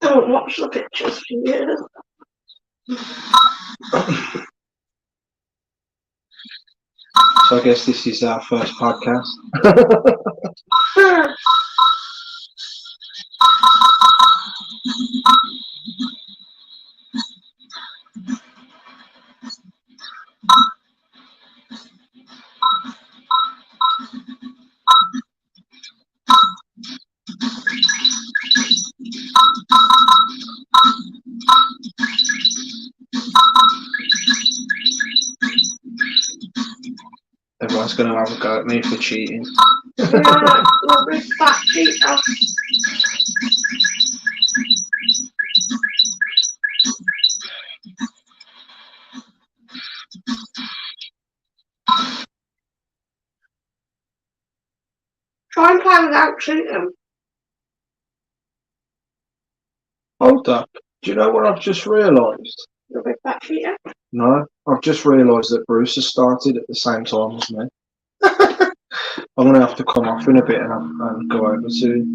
Don't watch the pictures for you. So I guess this is our first podcast. Everyone's going to have a go at me for cheating. You're big fat cheater. Try and play without cheating. Hold up. Do you know what I've just realised? You're a big fat cheater. No, I've just realised that Bruce has started at the same time as me. I'm going to have to come off in a bit and go over to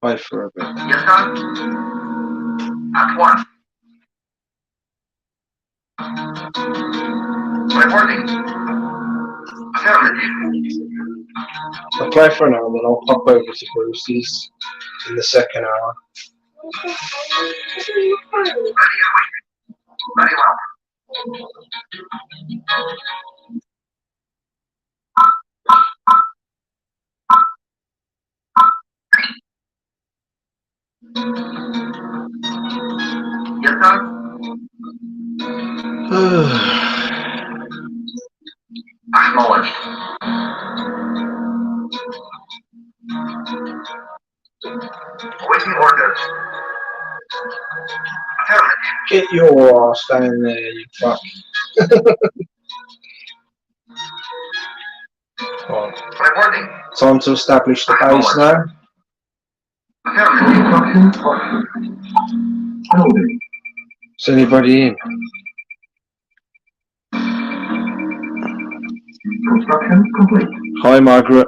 wait for a bit. Yes, sir. At once. Reporting. Affirmative. I'll play for an hour and then I'll pop over to Bruce's in the second hour. Ready and waiting. Very well. Yes, sir. Acknowledged. Waiting orders. Affirmative. Get your ass down there, you fuck. Right. Reporting. Time to establish the base now. Affirmative. Building. Is anybody in? Construction complete. Hi, Margaret.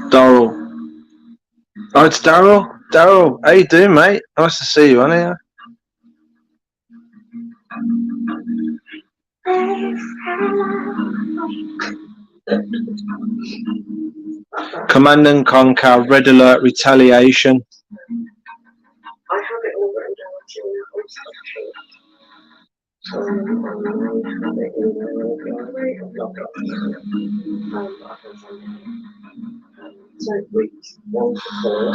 Daryl. Oh, it's Daryl. Daryl, how you doing, mate? Nice to see you, aren't you? Command and Conquer, Red Alert, Retaliation. I have it all written down to you on spreadsheet. I have it in the diary. I've not got it. I can send it. So weeks 1 to 4.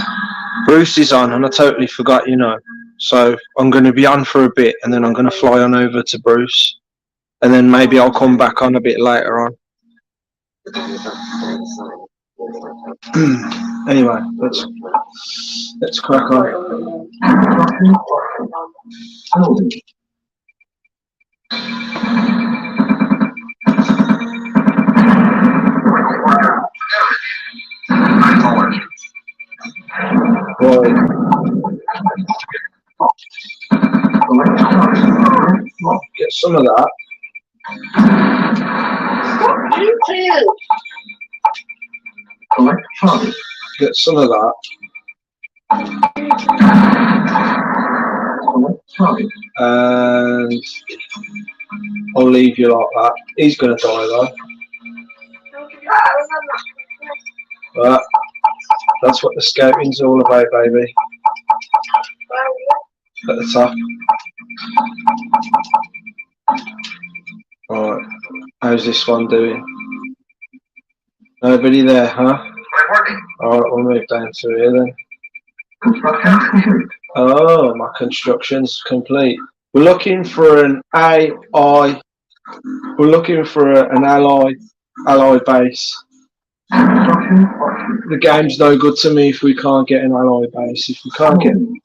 Bruce is on, and I totally forgot, you know. So I'm going to be on for a bit, and then I'm going to fly on over to Bruce, and then maybe I'll come back on a bit later on. Anyway, let's crack on. Acknowledged. Right. Get some of that. You too. Electronic. Get some of that. Electronic. And I'll leave you like that. He's going to die though. But that's what the scouting's all about, baby. At the top. Alright, how's this one doing? Nobody there, huh? Reporting. Alright, we'll move down to here then. Construction complete. Oh, my construction's complete. We're looking for an AI. We're looking for an ally base. Construction complete. The game's no good to me if we can't get an ally base. If we can't get an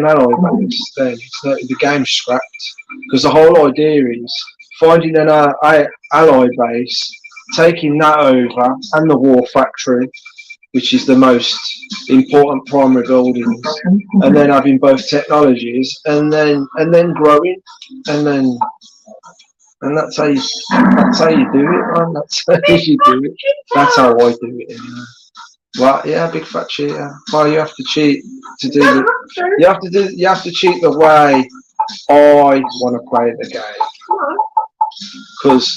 ally base, then it's not, the game's scrapped. Because the whole idea is finding an ally base, taking that over, and the war factory, which is the most important primary buildings, and then having both technologies, and then growing, and that's how you do it, man. That's how you do it. That's how I do it. Anyway. Well, yeah, big fat cheater. Well, you have to cheat to do it. You have to cheat the way I want to play the game. Because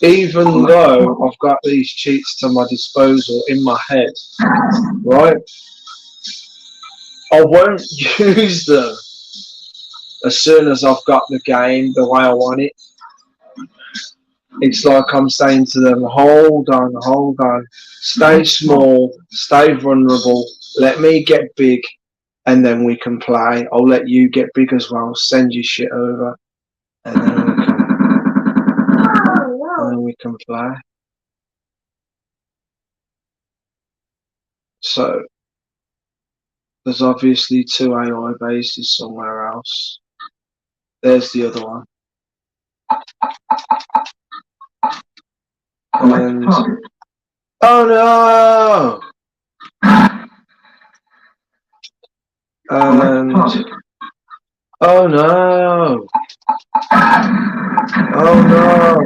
even though I've got these cheats to my disposal in my head, right, I won't use them as soon as I've got the game the way I want it. It's like I'm saying to them, hold on, stay small, stay vulnerable, let me get big, and then we can play. I'll let you get big as well, send your shit over, and then we can play. So, there's obviously 2 AI bases somewhere else. There's the other one. And, oh no! And, oh no! Oh no!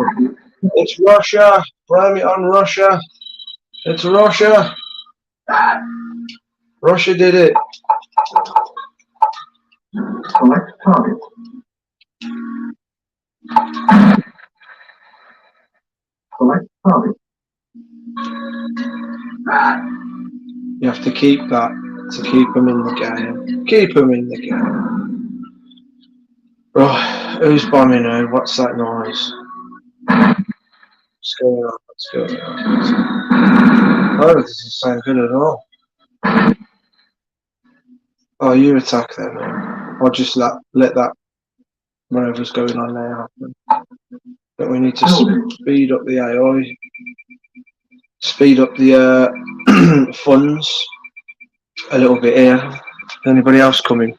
It's Russia! Blame it on Russia! It's Russia! Russia did it! Select target. Select target. You have to keep that to keep them in the game. Keep them in the game. Right, who's bombing who? What's that noise? What's going on? What's going on? Oh, it doesn't sound good at all. Oh, you attack them, man. I'll just let that whatever's going on there happen. But we need to speed up the AI. Speed up the funds a little bit here. Anybody else coming?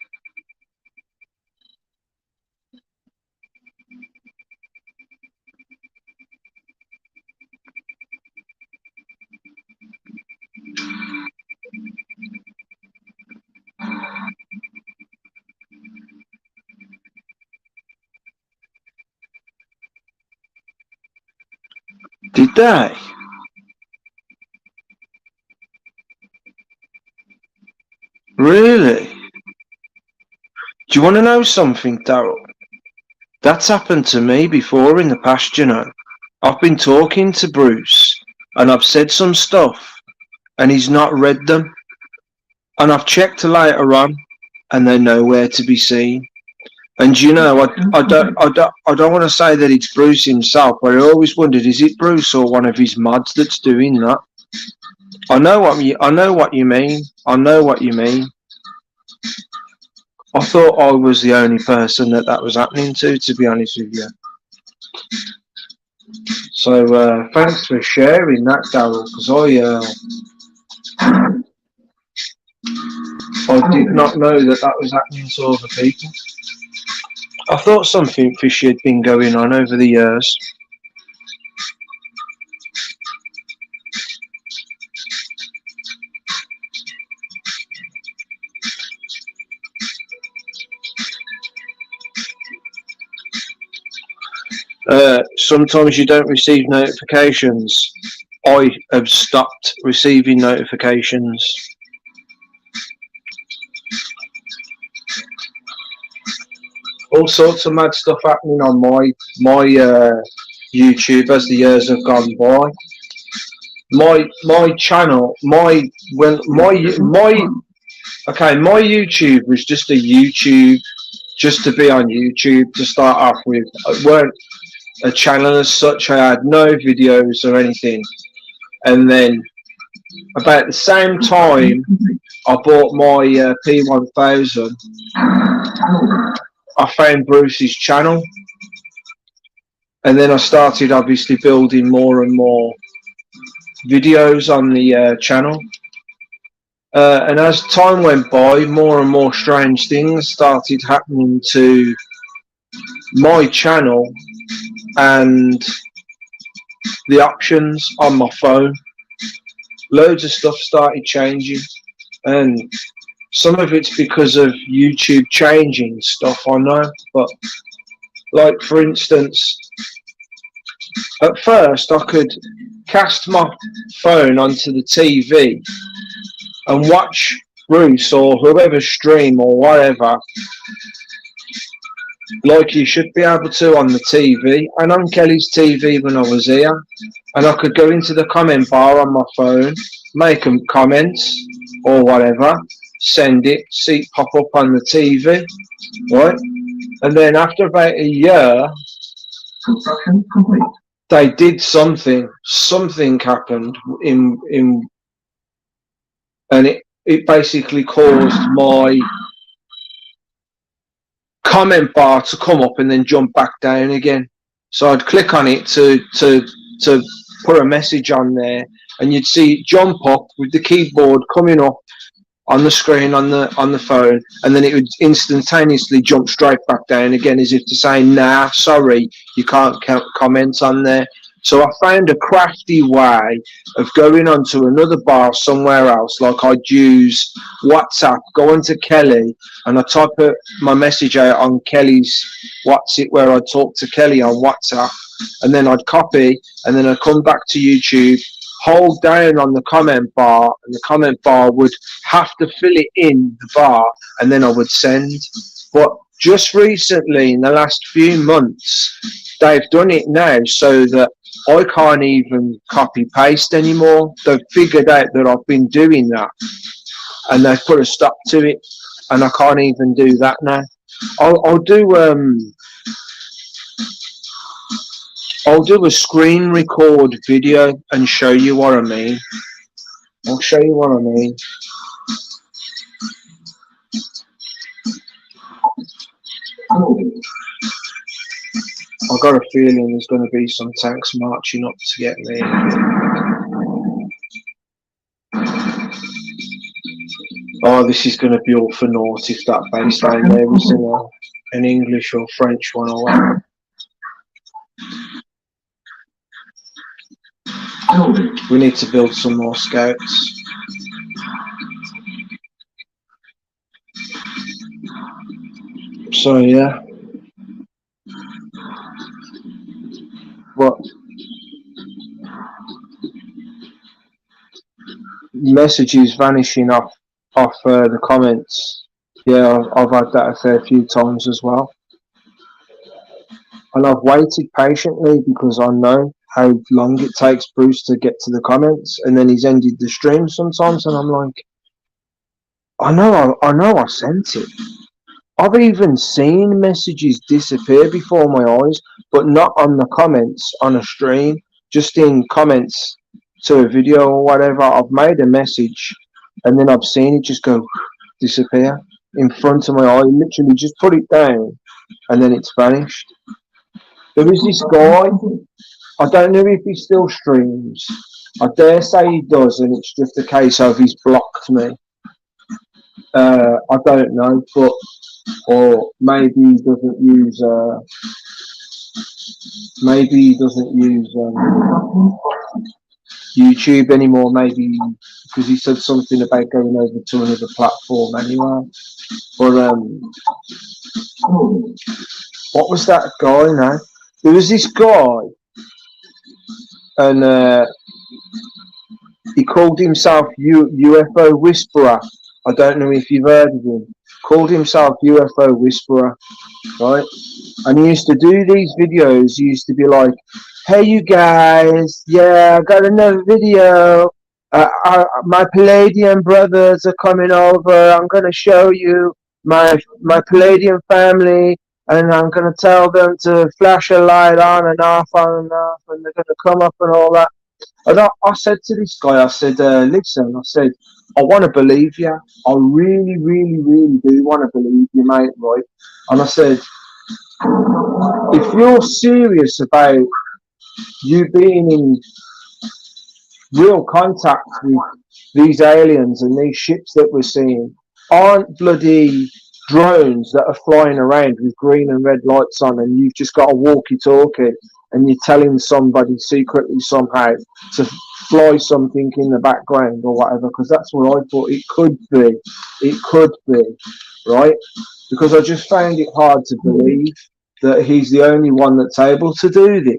Did they? Really? Do you want to know something, Daryl? That's happened to me before in the past, you know. I've been talking to Bruce, and I've said some stuff, and he's not read them. And I've checked later on, and they're nowhere to be seen. And you know, I don't want to say that it's Bruce himself, but I always wondered, is it Bruce or one of his mods that's doing that? I know what you mean. I know what you mean. I thought I was the only person that was happening to be honest with you. So thanks for sharing that, Daryl, because I did not know that was happening to other people. I thought something fishy had been going on over the years. Sometimes you don't receive notifications. I have stopped receiving notifications. All sorts of mad stuff happening on my YouTube as the years have gone by. My channel, my YouTube was just a YouTube, just to be on YouTube to start off with. It weren't a channel as such. I had no videos or anything. And then about the same time I bought my P1000, I found Bruce's channel, and then I started obviously building more and more videos on the channel. And as time went by, more and more strange things started happening to my channel and the options on my phone. loads of stuff started changing, and some of it's because of YouTube changing stuff, I know. But like, for instance, at first I could cast my phone onto the TV and watch Bruce or whoever stream or whatever, like you should be able to on the TV and on Kelly's TV when I was here. And I could go into the comment bar on my phone, make them comments or whatever, send it, see it pop up on the TV, right? And then after about a year, Construction complete. they did something. Something happened and it basically caused my comment bar to come up and then jump back down again. So I'd click on it to put a message on there, and you'd see it jump up with the keyboard coming up on the screen on the phone, and then it would instantaneously jump straight back down again, as if to say, nah, sorry, you can't comment on there. So I found a crafty way of going onto another bar somewhere else. Like, I'd use WhatsApp, go onto Kelly, and I type my message out on Kelly's WhatsApp, where I talk to Kelly on WhatsApp, and then I'd copy, and then I'd come back to YouTube, hold down on the comment bar, and the comment bar would have to fill it in the bar, and then I would send. But just recently, in the last few months, they've done it now so that I can't even copy paste anymore. They've figured out that I've been doing that, and they've put a stop to it, and I can't even do that now. I'll do a screen record video and show you what I mean. I'll show you what I mean. I've got a feeling there's going to be some tanks marching up to get me. Oh, this is going to be all for naught if that base down there was in an English or French one or whatever. We need to build some more scouts. So yeah. But messages vanishing off the comments. Yeah, I've had that a fair few times as well. And I've waited patiently because I know how long it takes Bruce to get to the comments, and then he's ended the stream sometimes, and I'm like, I know I sent it. I've even seen messages disappear before my eyes, but not on the comments on a stream, just in comments to a video or whatever. I've made a message and then I've seen it just go disappear in front of my eye. Literally just put it down and then it's vanished. There was this guy, I don't know if he still streams. I dare say he does, and it's just a case of he's blocked me. I don't know, but or maybe he doesn't use YouTube anymore, maybe because he said something about going over to another platform anyway. But what was that guy now? There was this guy, and he called himself UFO Whisperer. I don't know if you've heard of him. Called himself UFO Whisperer, right? And he used to do these videos. He used to be like, "Hey, you guys, yeah, I got another video. My Palladium brothers are coming over. I'm gonna show you my Palladium family, and I'm gonna tell them to flash a light on and off, and they're gonna come up and all that." And I said to this guy, I said, listen, I said, I want to believe you. I really, really, really do want to believe you, mate, right? And I said, if you're serious about you being in real contact with these aliens and these ships that we're seeing, aren't bloody drones that are flying around with green and red lights on, and you've just got a walkie-talkie and you're telling somebody secretly somehow to fly something in the background or whatever, because that's what I thought it could be. It could be, right? Because I just found it hard to believe that he's the only one that's able to do this,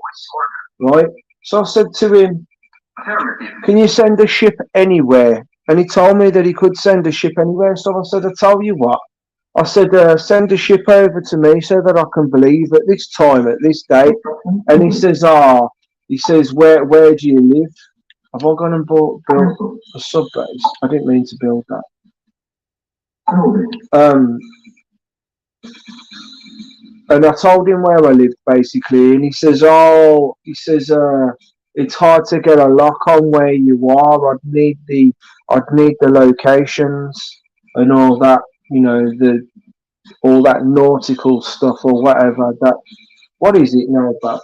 right? So I said to him, can you send a ship anywhere? And he told me that he could send a ship anywhere. So I said, I tell you what, I said, send a ship over to me so that I can believe at this time, at this date. And he says, he says, where do you live? Have I gone and built a sub base? I didn't mean to build that. And I told him where I lived basically, and he says, it's hard to get a lock on where you are. I'd need the locations and all that, you know, all that nautical stuff or whatever. That what is it now, Bob?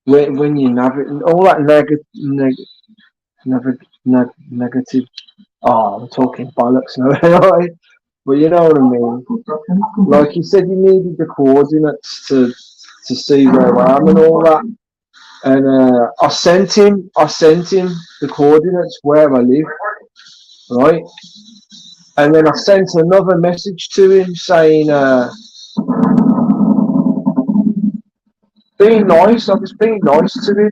When you navigate all that negative. Oh, I'm talking bollocks now. But you know what I mean. Like you said, you needed the coordinates to see where I am and all that. And I sent him the coordinates where I live, right? And then I sent another message to him saying, being nice. I was being nice to him,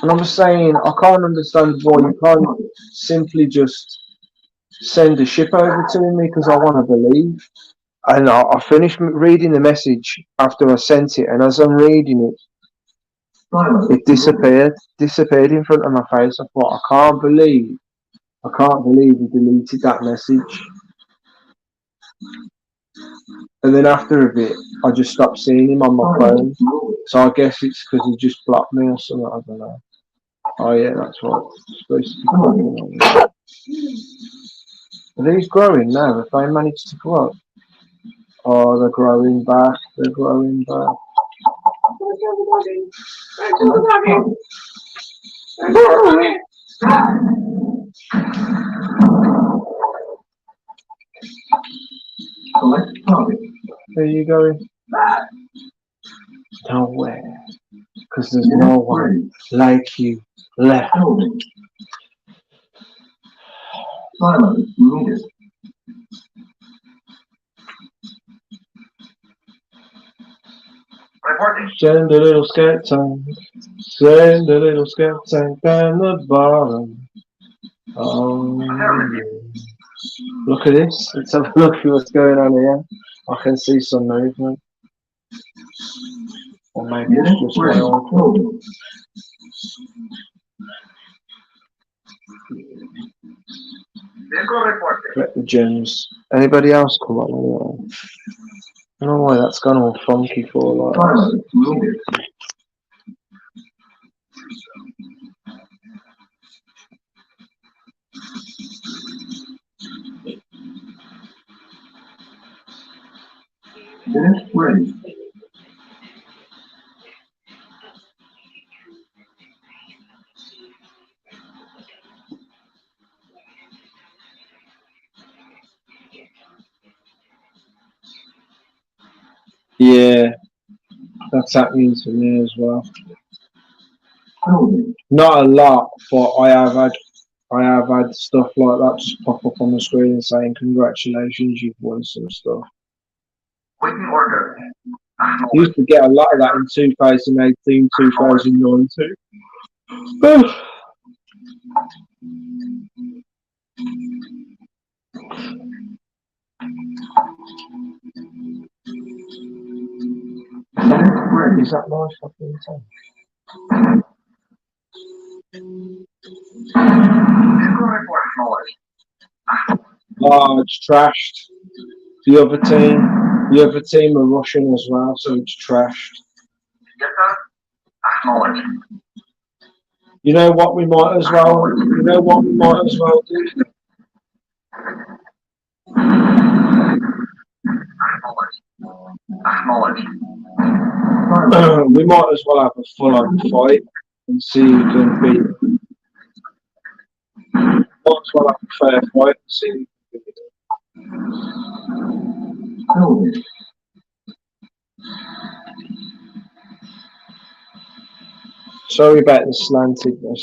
and I was saying I can't understand why you can't simply just send a ship over to me because I want to believe. And I finished reading the message after I sent it, and as I'm reading it disappeared in front of my face. I thought, I can't believe he deleted that message. And then after a bit, I just stopped seeing him on my phone. So I guess it's because he just blocked me or something. I don't know. Oh yeah, that's right. It's supposed to be growing. Are these growing now? Have they managed to grow? Oh, they're growing back. They're growing back. Where are you going? Nowhere. Because there's no one like you left. Send a little scat tank. Send a little scat tank down the bottom. Oh, yeah. Look at this. Let's have a look at what's going on here. I can see some movement. Or maybe it's just my own. Collect the gems. Anybody else come on anyway? I don't know why that's gone all funky for like. Ready. Yeah, that's happening to me as well. Not a lot, but I have had stuff like that just pop up on the screen and saying congratulations, you've won some stuff. Waiting order. Used to get a lot of that in 2018, 2019. Is that my fucking thing? Oh, it's trashed. The other team are Russian as well, so it's trashed. You know what we might as well do? We might as well have a full-on fight and see who can beat them. Might as well have a fair fight and see who can beat them. Sorry about the slantedness.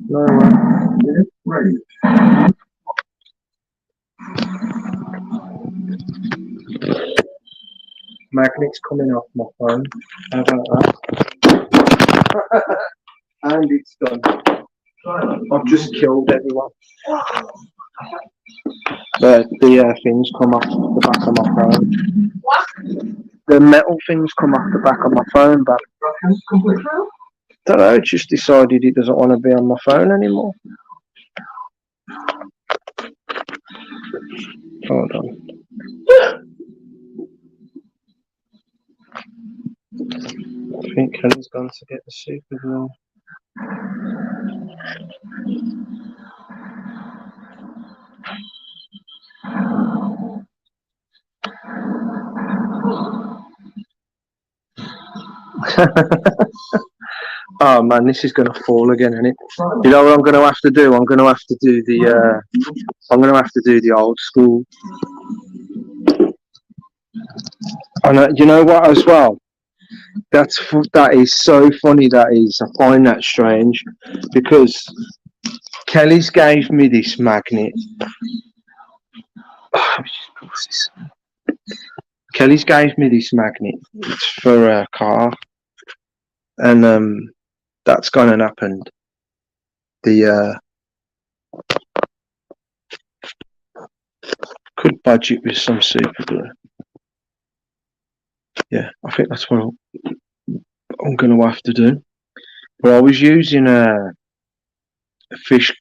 No, Minute ready. magnet's coming off my phone. How about that? And it's done. I've just killed everyone. The things come off the back of my phone. What? The metal things come off the back of my phone, but Complete. don't know, it just decided it doesn't want to be on my phone anymore. Hold on. I think Kelly's gone to get the super glue. Oh man, this is gonna fall again, isn't it? You know what I'm gonna have to do? I'm gonna have to do the old school. And you know what as well? That is so funny. That is, I find that strange because Kelly's gave me this magnet. Kelly's gave me this magnet. It's for a car, and that's gone and happened. The could budget with some super glue. Yeah, I think that's what I'm going to have to do. But I was using a fish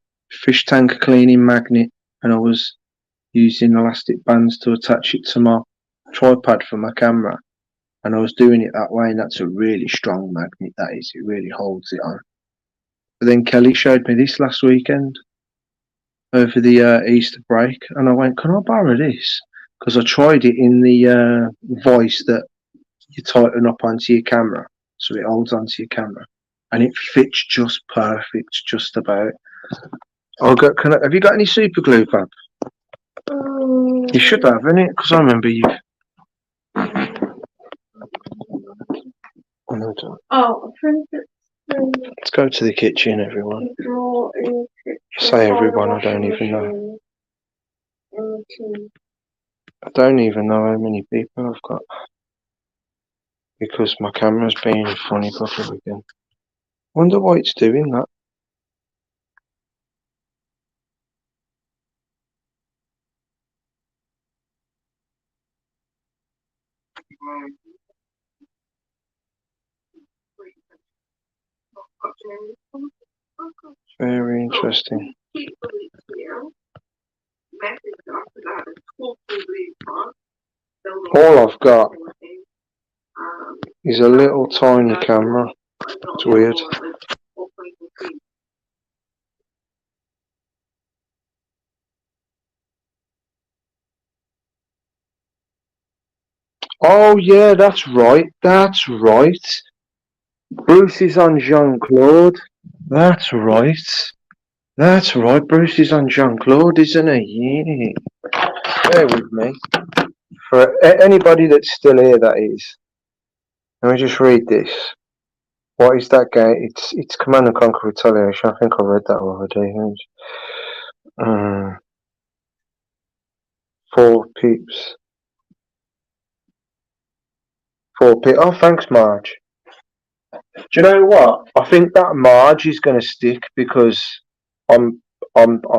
tank cleaning magnet, and I was using elastic bands to attach it to my tripod for my camera, and I was doing it that way, and that's a really strong magnet. That is, it really holds it on. But then Kelly showed me this last weekend over the Easter break, and I went, "Can I borrow this?" Because I tried it in the voice that you tighten up onto your camera, so it holds onto your camera, and it fits just perfect, just about. Have you got any super glue, Fab? You should have, innit? Because I remember you. Oh, Princess. Let's go to the kitchen, everyone. Say everyone, I don't even know. I don't even know how many people I've got. Because my camera's being funny bugger again. Wonder why it's doing that. Very interesting. All I've got is a little tiny camera. It's weird. Oh yeah, that's right. That's right. Bruce is on Jean-Claude. That's right. That's right. Bruce is on Jean-Claude, isn't he? Yeah. Bear with me. For anybody that's still here, that is. Let me just read this. What is that game? It's Command and Conquer Retaliation. I think I read that already. 4 peeps. 4 peeps. Oh, thanks, Marge. Do you know what? I think that Marge is going to stick because I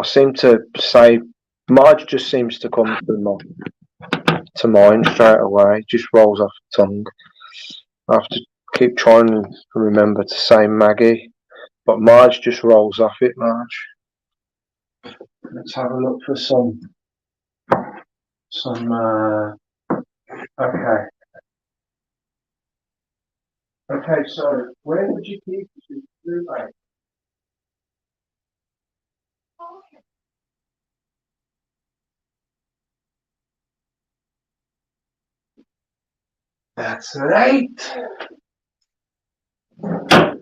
seem to say Marge just seems to come to mind straight away. Just rolls off the tongue. I have to keep trying to remember to say Maggie, but Marge just rolls off it. Marge. Let's have a look for some. Okay. Okay, so where would you keep the blue bag? That's right.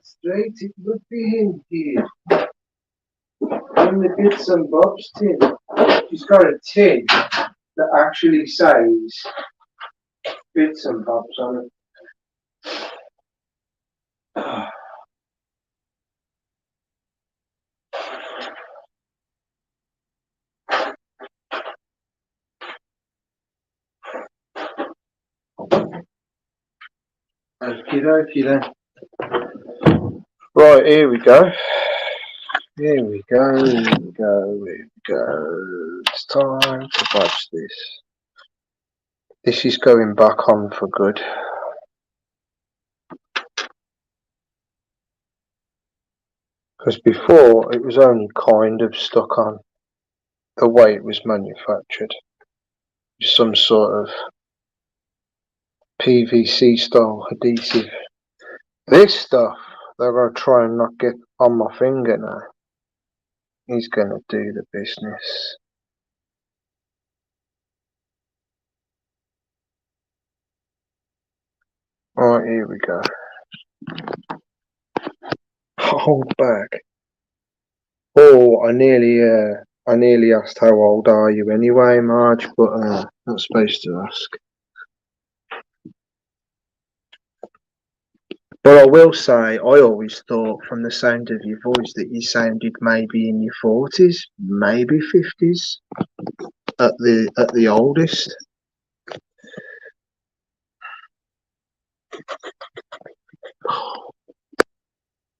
Straight, it would be in here. In the bits and bobs tin. She's got a tin that actually says bits and bobs on it. Okie dokie then. Right, here we go. Here we go, here we go, here we go. It's time to badge this. This is going back on for good. Because before it was only kind of stuck on the way it was manufactured. Some sort of PVC style adhesive. This stuff they're going to try and not get on my finger now. He's going to do the business. Right, here we go. Hold back. Oh, I nearly asked how old are you anyway, Marge, but not supposed to ask. But I will say, I always thought from the sound of your voice that you sounded maybe in your 40s, maybe 50s, at the oldest.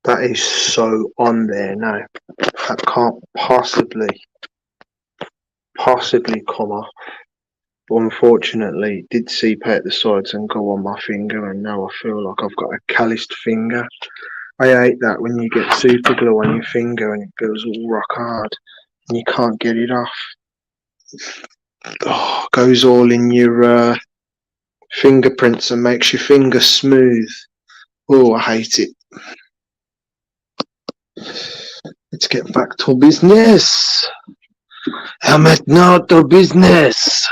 That is so on there now. That can't possibly come off. But unfortunately, it did seep out the sides and go on my finger, and now I feel like I've got a calloused finger. I hate that when you get super glue on your finger and it goes all rock hard and you can't get it off. Oh, goes all in your fingerprints and makes your finger smooth. Oh, I hate it. Let's get back to business. Maintenant to business.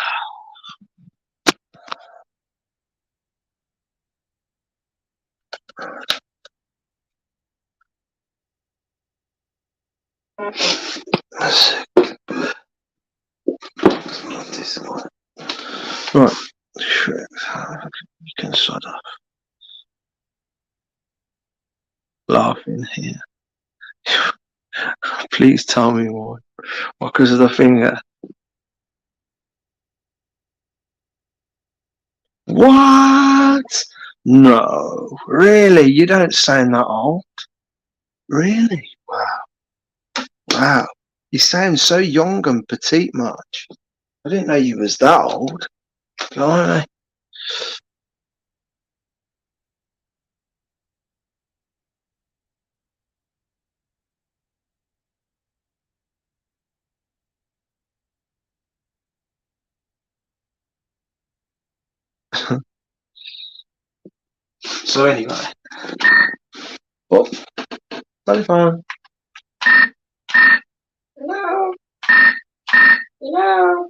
Not this one. Right. You can sort of laughing here. Please tell me why. Because of the finger. What? No. Really? You don't sound that old? Really? Wow. Wow. You sound so young and petite, Marge. I didn't know you was that old. Blimey. So anyway. Oh, telephone. Hello. Hello.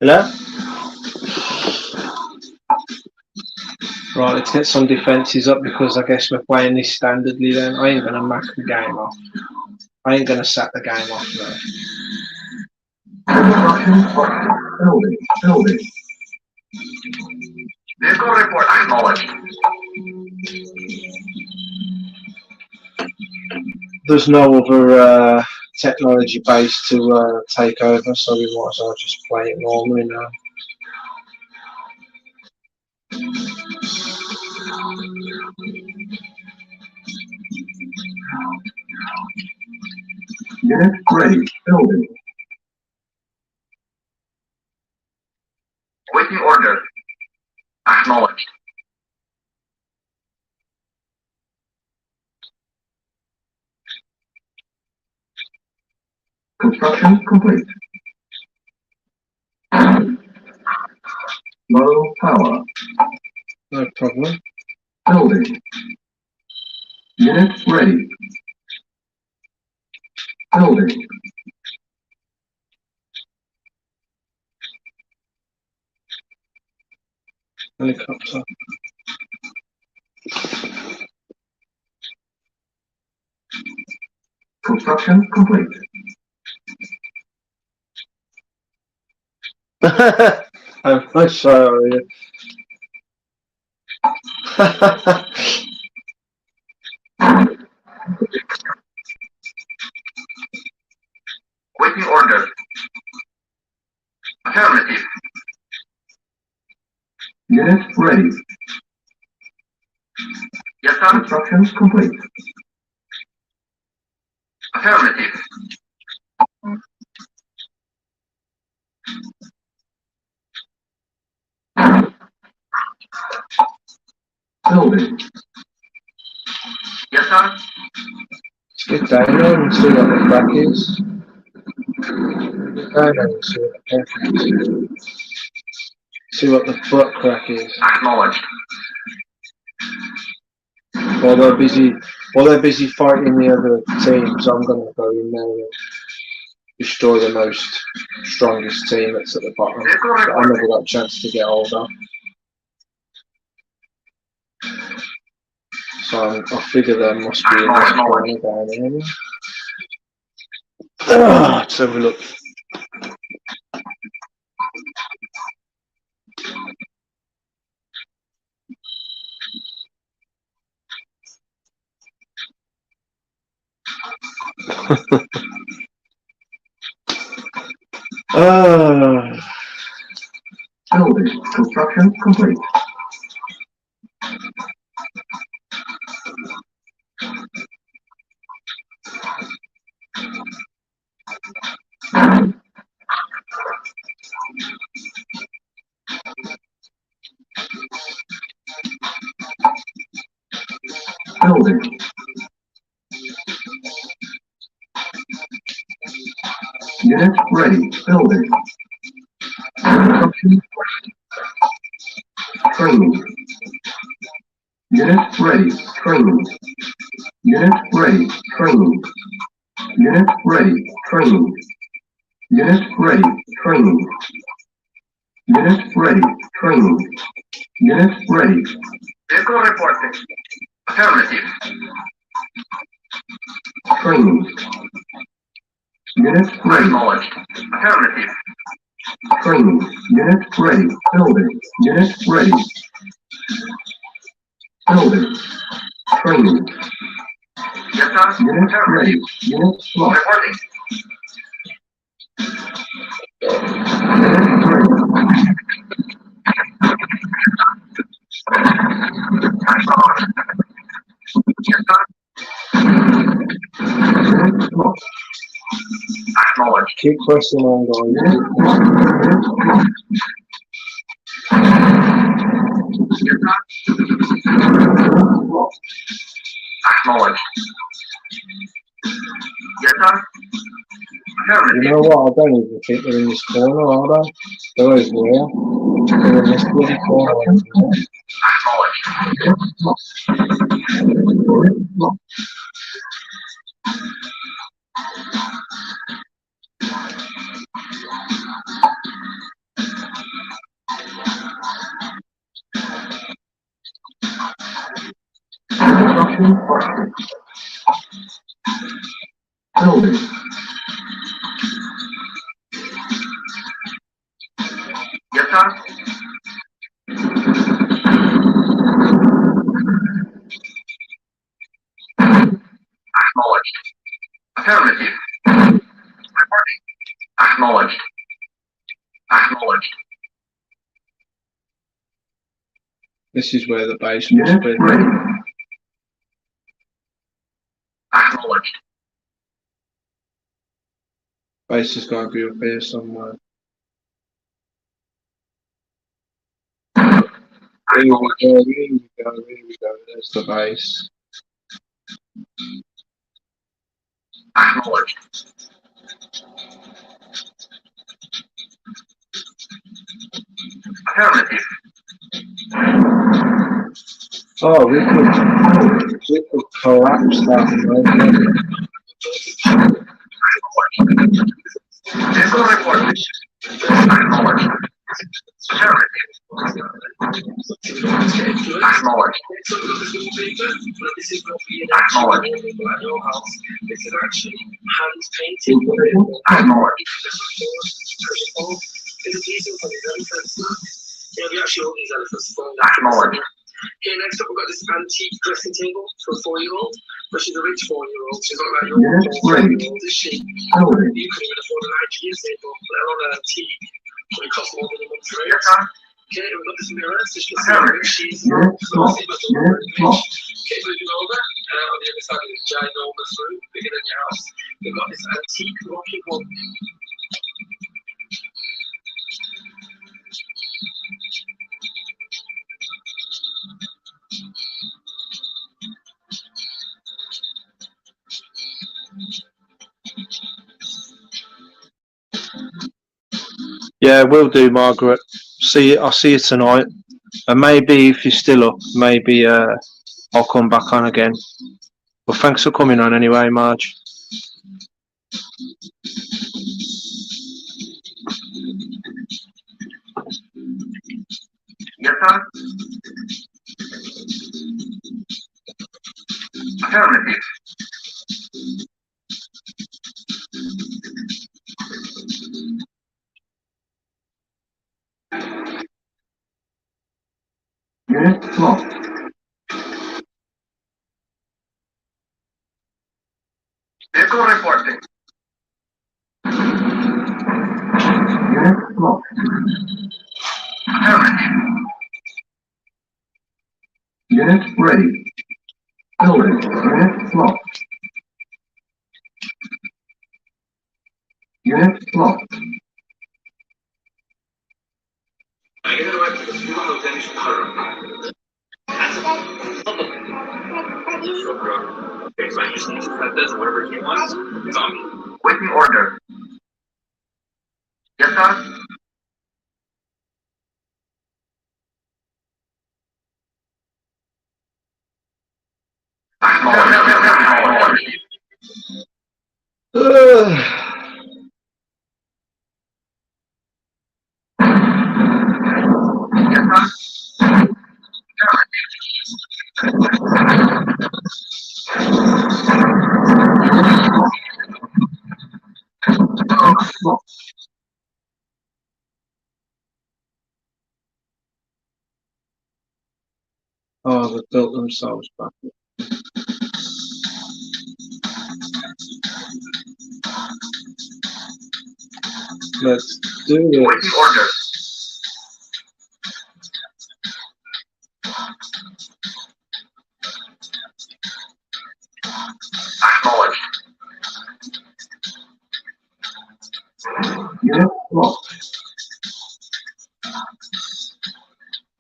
Hello? Right, let's get some defences up because I guess we're playing this standardly then. I ain't going to mask the game off. I ain't going to sack the game off now. Building. Vehicle report acknowledged. There's no other technology base to take over, so we might as well just play it normally now. Unit ready. Building. Waiting order. Acknowledged. Construction complete. Low power. No problem. Building. Unit ready. Building. Helicopter. Construction complete. I'm sorry. Waiting order. Affirmative. Unit ready. Yes, sir. Instructions complete. Affirmative. Building. Yes, sir. Let's get down there and see what the crack is. Get down there and see what the crack is. See what the butt crack is. Acknowledged. While they're busy fighting the other teams, I'm gonna go in there and destroy the most strongest team that's at the bottom. That I never got a chance to get hold of. So I figure there must be in this corner down here. Let's have a look. Building. Construction complete. Building. Unit ready. Building. Construction. Training. Unit ready. Training. Unit ready. Training. Unit ready. Training. Unit ready. Training. Unit ready. Training. Unit ready. Vehicle reporting. Affirmative. Training. Unit ready. Acknowledged. Affirmative. Training. Unit ready. Building. Unit ready. Building. Training. Yes, sir. Unit ready. Unit lost. Reporting. Unit ready. Yes, sir. Unit lost. Acknowledged. Keep pressing on, guys. Yes, sir. Acknowledged. Yes, sir. You know what? I don't even think they're in this corner, are they? They're over here. They're in this bloody corner. Building. Yes, sir. Acknowledged. Affirmative. Reporting. Acknowledged. Acknowledged. This is where the base must be. Ready. Acknowledged. Base has got to be up here somewhere. Here we go, here we go, here we go. There's the base. Acknowledged. Affirmative. Oh, we could collapse that. Vehicle reporting. Acknowledged. Affirmative. Acknowledged. Acknowledged. Acknowledged. It's decent for these elephants. Yeah, we actually own these elephants for Acknowledged. Okay, next up we've got this antique dressing table for a 4-year-old. But she's a rich 4-year-old. She's not like your 4-year-old, is she? You couldn't even afford an IKEA table, let alone an antique. When it costs more than a month's rent. Okay, we've got this mirror, so she can see how rich she is. So obviously, but don't very rich. Okay, moving over, on the other side of this ginormous room, bigger than your house, we've got this antique rocking horse. Yeah, will do, Margaret. I'll see you tonight. And maybe if you're still up, maybe I'll come back on again. But thanks for coming on anyway, Marge. Yes, sir. Affirmative. Unit lost. Vehicle reporting. Unit lost. Affirmative. Unit ready. Building. Unit lost. Unit lost. Waiting order. Yes, sir. Acknowledged. Yes, sir. Oh, they've built themselves back. Let's do Waiting this. order. Acknowledged. Unit lost.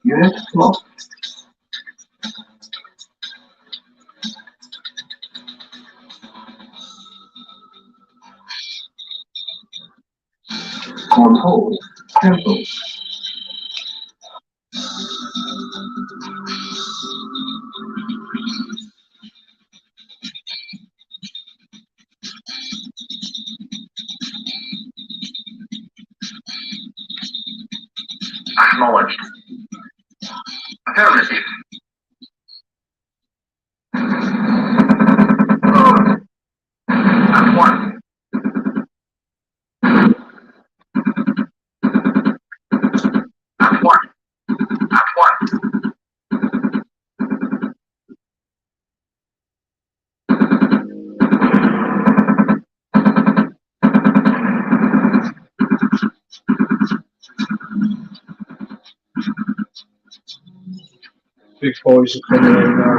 Unit lost. On hold. Cancel. Acknowledged. Affirmative. At one. At one. At one. Big boys are coming in now.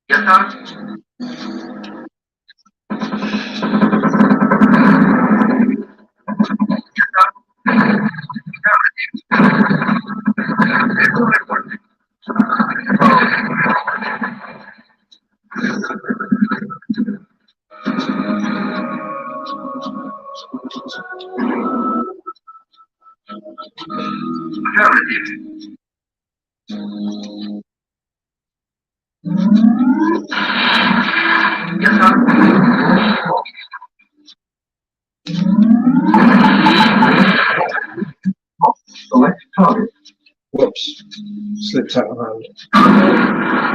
Yes, sir. Yes, sir. Affirmative. Vehicle reporting. Affirmative. Yes, sir. Select target. Whoops. slipped out of hand.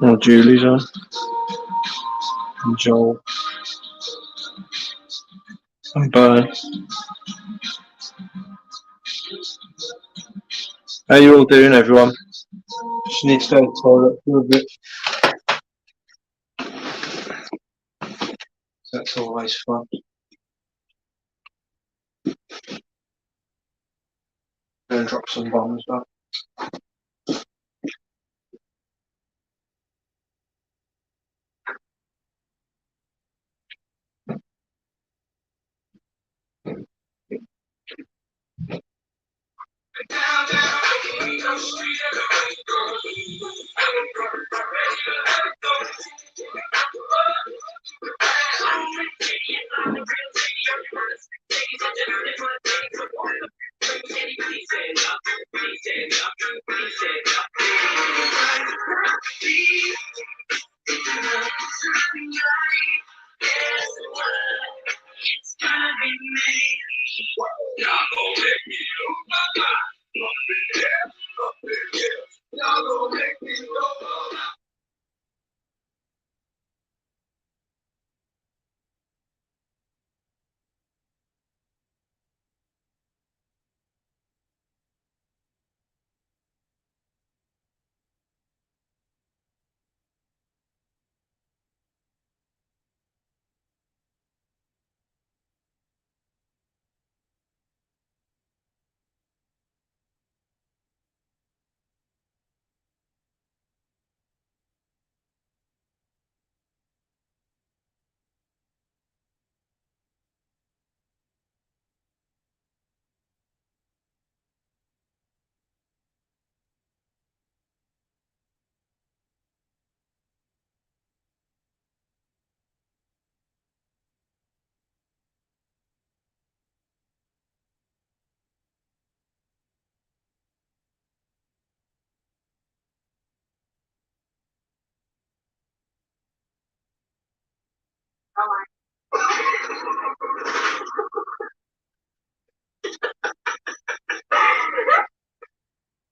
Oh, Julie's on. And Joel. And Bern. How you all doing, everyone? Just need to go to the toilet for a bit. That's always fun. Go and drop some bombs back.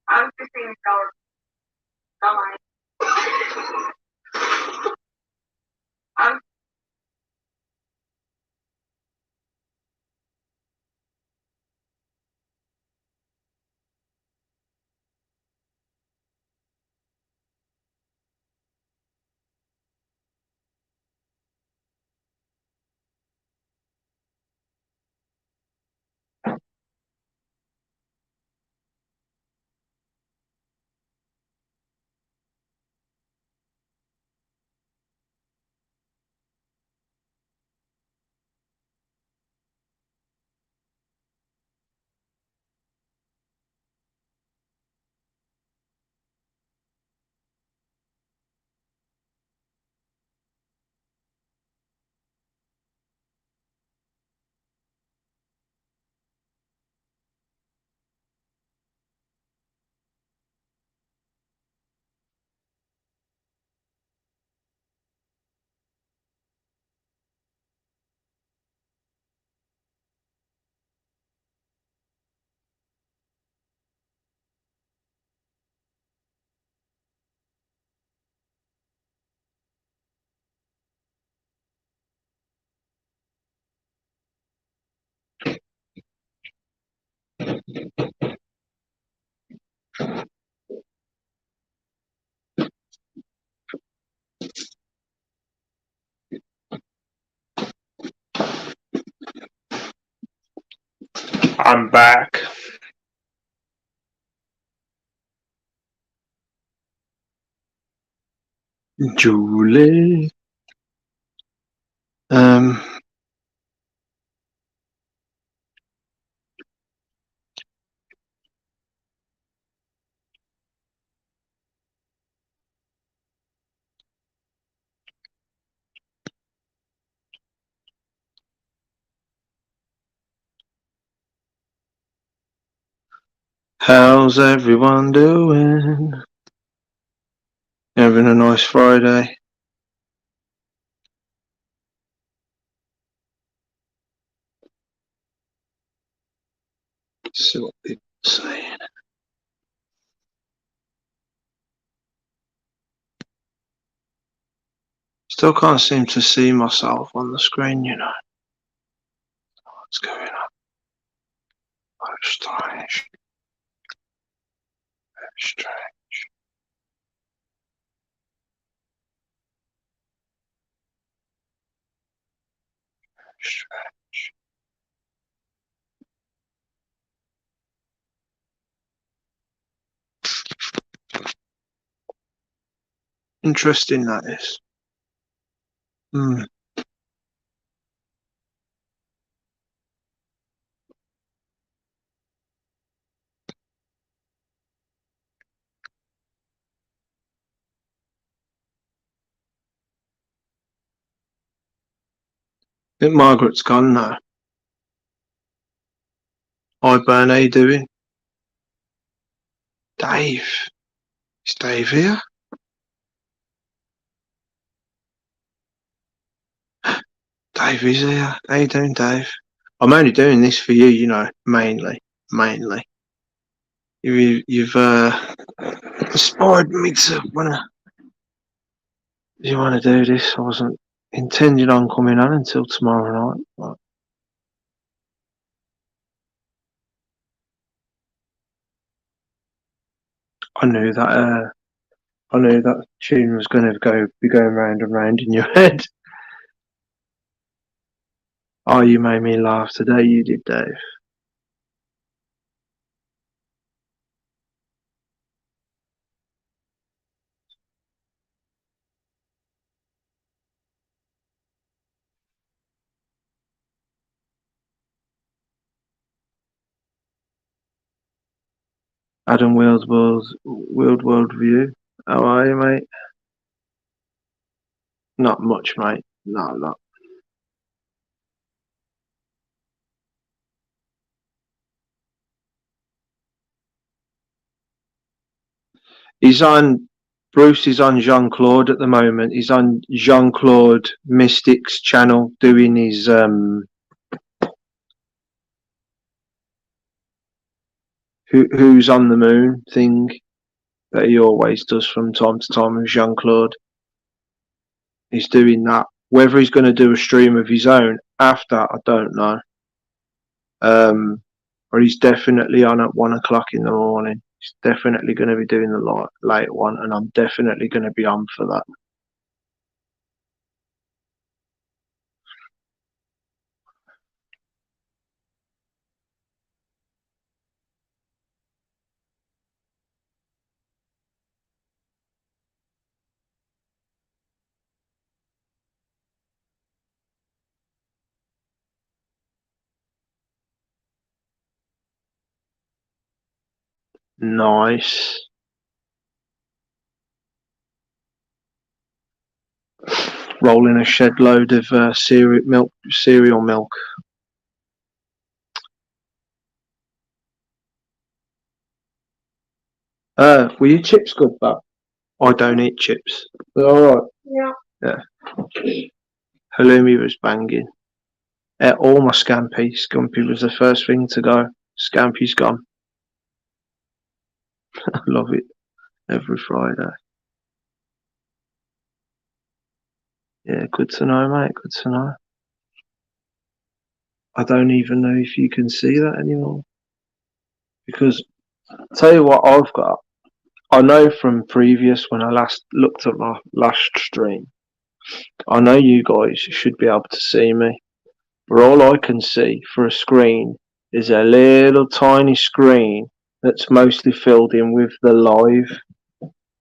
I'm just being I'm I'm back. Julie. How's everyone doing? Having a nice Friday? See what people are saying. Still can't seem to see myself on the screen, you know. What's going on? Oh, strange. Very strange. Strange. Interesting that is. I think Margaret's gone now. Hi, Ben, how you doing? Dave. Is Dave here? Dave is here. How you doing, Dave? I'm only doing this for you, you know, mainly. You've inspired me to wanna do this. I wasn't intending on coming on until tomorrow night, but I knew that tune was gonna be going round and round in your head. Oh, you made me laugh today, you did, Dave. Adam World View. How are you, mate? Not much, mate. No. Bruce is on Jean Claude at the moment. He's on Jean Claude Mystic's channel doing his Who's on the Moon thing that he always does from time to time with Jean Claude. He's doing that. Whether he's going to do a stream of his own after, I don't know. Or he's definitely on at 1 o'clock in the morning. He's definitely going to be doing the late one, and I'm definitely going to be on for that. Nice. Rolling a shed load of cereal milk. Were your chips good, but I don't eat chips. They're alright. Yeah. Halloumi was banging. All my scampi. Scampi was the first thing to go. Scampi's gone. I love it. Every Friday. Yeah, good to know, mate. Good to know. I don't even know if you can see that anymore. Because, tell you what I've got. I know from previous, when I last looked at my last stream, I know you guys should be able to see me. But all I can see for a screen is a little tiny screen that's mostly filled in with the live.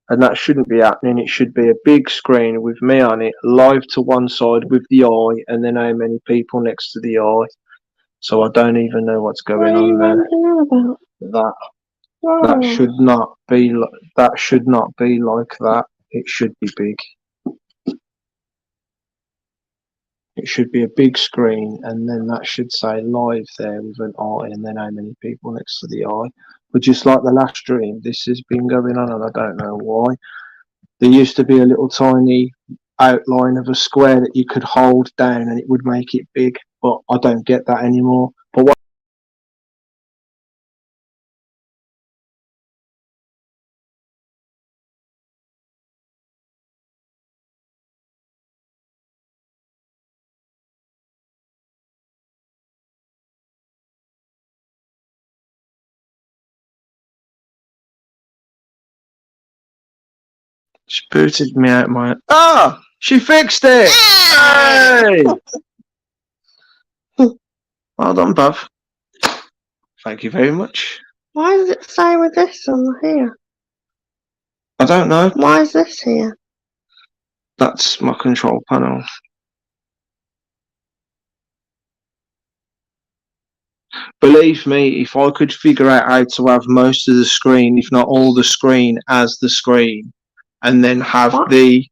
And that shouldn't be happening. It should be a big screen with me on it, live to one side with the eye, and then how many people next to the eye. So I don't even know what's going on there. That that should not be that should not be like that. It should be big. It should be a big screen, and then that should say live there with an eye, and then how many people next to the eye. But just like the last stream, this has been going on, and I don't know why. There used to be a little tiny outline of a square that you could hold down, and it would make it big. But I don't get that anymore. But what she booted me out my. Ah! She fixed it! Hey! Well done, Buff. Thank you very much. Why does it say with this on here? I don't know. Why is this here? That's my control panel. Believe me, if I could figure out how to have most of the screen, if not all the screen, as the screen, and then have the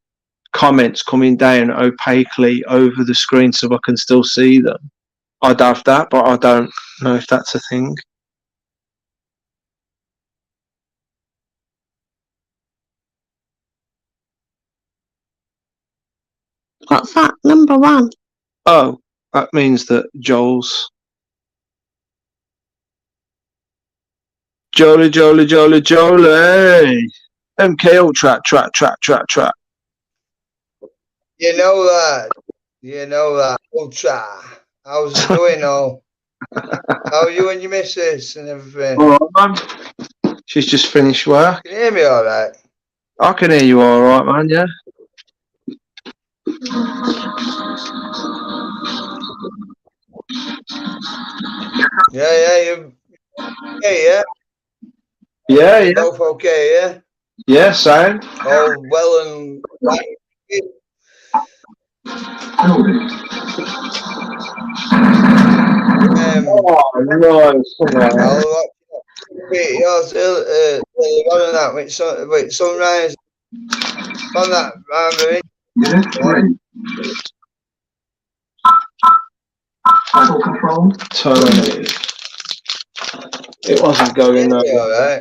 comments coming down opaquely over the screen so I can still see them, I'd have that, but I don't know if that's a thing. What's that? Number 1. Oh, that means that Joel's. Jolie. MK Ultra, track. You know that. Ultra. How's it going, all? How are you and your missus and everything? All right, man. She's just finished work. Can you hear me all right? I can hear you all right, man, yeah? Yeah, you okay, yeah? Yeah. Both okay, yeah? Yeah, same. All well and right. I'll repeat yours earlier on and that with sunrise on that Totally. It wasn't going nowhere. Right.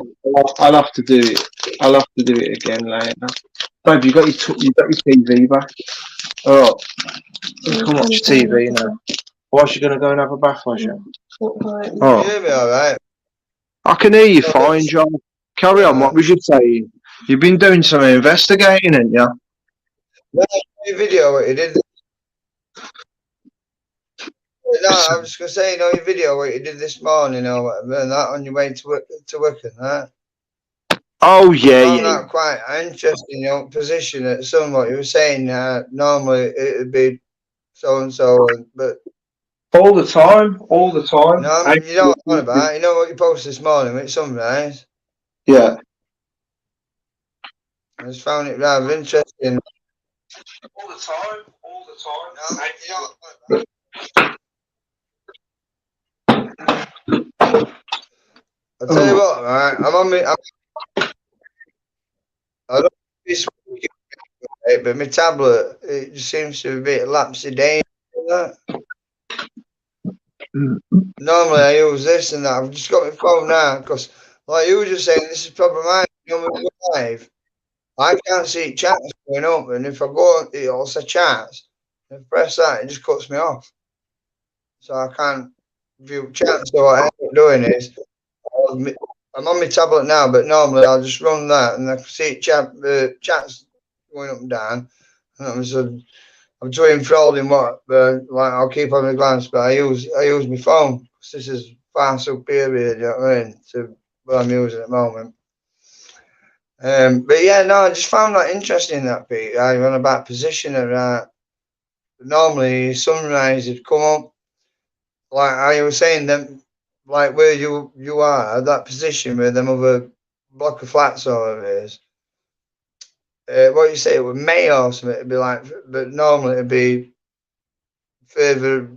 I'll have to do it. I'll have to do it again later. Babe, you got your TV back. All right. You can watch TV now. Why is she going to go and have a bath, was she? Oh. Can you hear me all right? I can hear you fine, John. Carry on. What was you saying? You've been doing some investigating, haven't you? No, your video what you did. No, I was just gonna say, your video what you did this morning or whatever, and that on your way to work and that. Oh yeah, I found that quite interesting, position at some what you were saying. Normally it would be so and so, but all the time. No, you know what I'm on about. You know what you posted this morning with sunrise. Yeah. I just found it rather interesting. All the time. No, you know what I'll tell you what, right? I don't know if this week, but my tablet, it just seems to be a bit lapsy day. Normally I use this and that. I've just got my phone now because, like you were just saying, this is problematic. When we go live, I can't see chats going up, and if I go on, it also chats. If I press that, it just cuts me off, so I can't view chats. So what I end up doing is, I'm on my tablet now, but normally I'll just run that, and I can see chats going up and down. And I'm too enthralled in what, like I'll keep on a glance, but I use my phone because this is far superior, you know what I mean, to what I'm using at the moment. But yeah, no, I just found that interesting, that bit. I run about position of normally sunrise would come up, like I was saying, then like where you are, that position where them other block of flats or it is. What you say, it was May or something, it'd be like, but normally it'd be further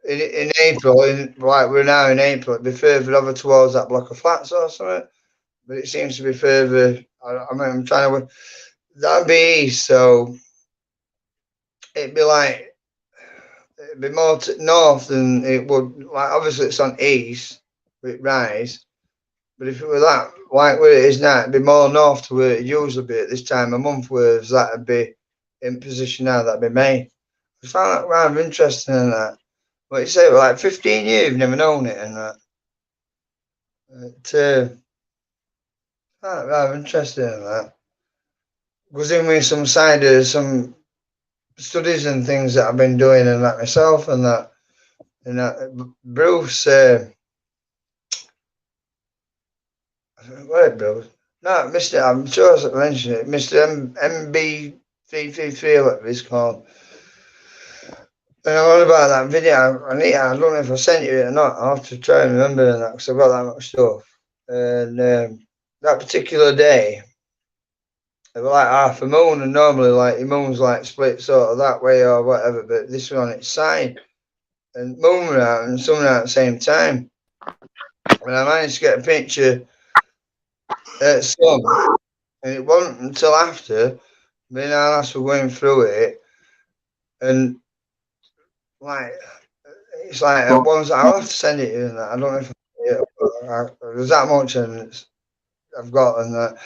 in April, like we're now in April, it'd be further over towards that block of flats or something. But it seems to be further. I mean, I'm trying to. That'd be east, so it'd be like it'd be more north than it would. Like obviously it's on east with rise, but if it were that like where it is now, it'd be more north to where it usually be at this time of month. Whereas that'd be in position now. That'd be May. I found that rather interesting in that. What you say, like 15 years, you've never known it, and that. Rather interesting in that. Goes in with some side of some studies and things that I've been doing and that myself and that. And that Bruce, what Bruce? No, Mr. I'm sure I mentioned it. Mr. MB333, whatever he's called. And I learned about that video. I don't know if I sent you it or not. I'll have to try and remember that because I've got that much stuff. And that particular day, it was like half a moon, and normally like your moon's like split sort of that way or whatever, but this was on its side. And moon were out and sun were out at the same time. And I managed to get a picture at sun, and it wasn't until after me and Alice were going through it, and like it's like ones I'll have to send it to you. I don't know if there's that much and I've got, and that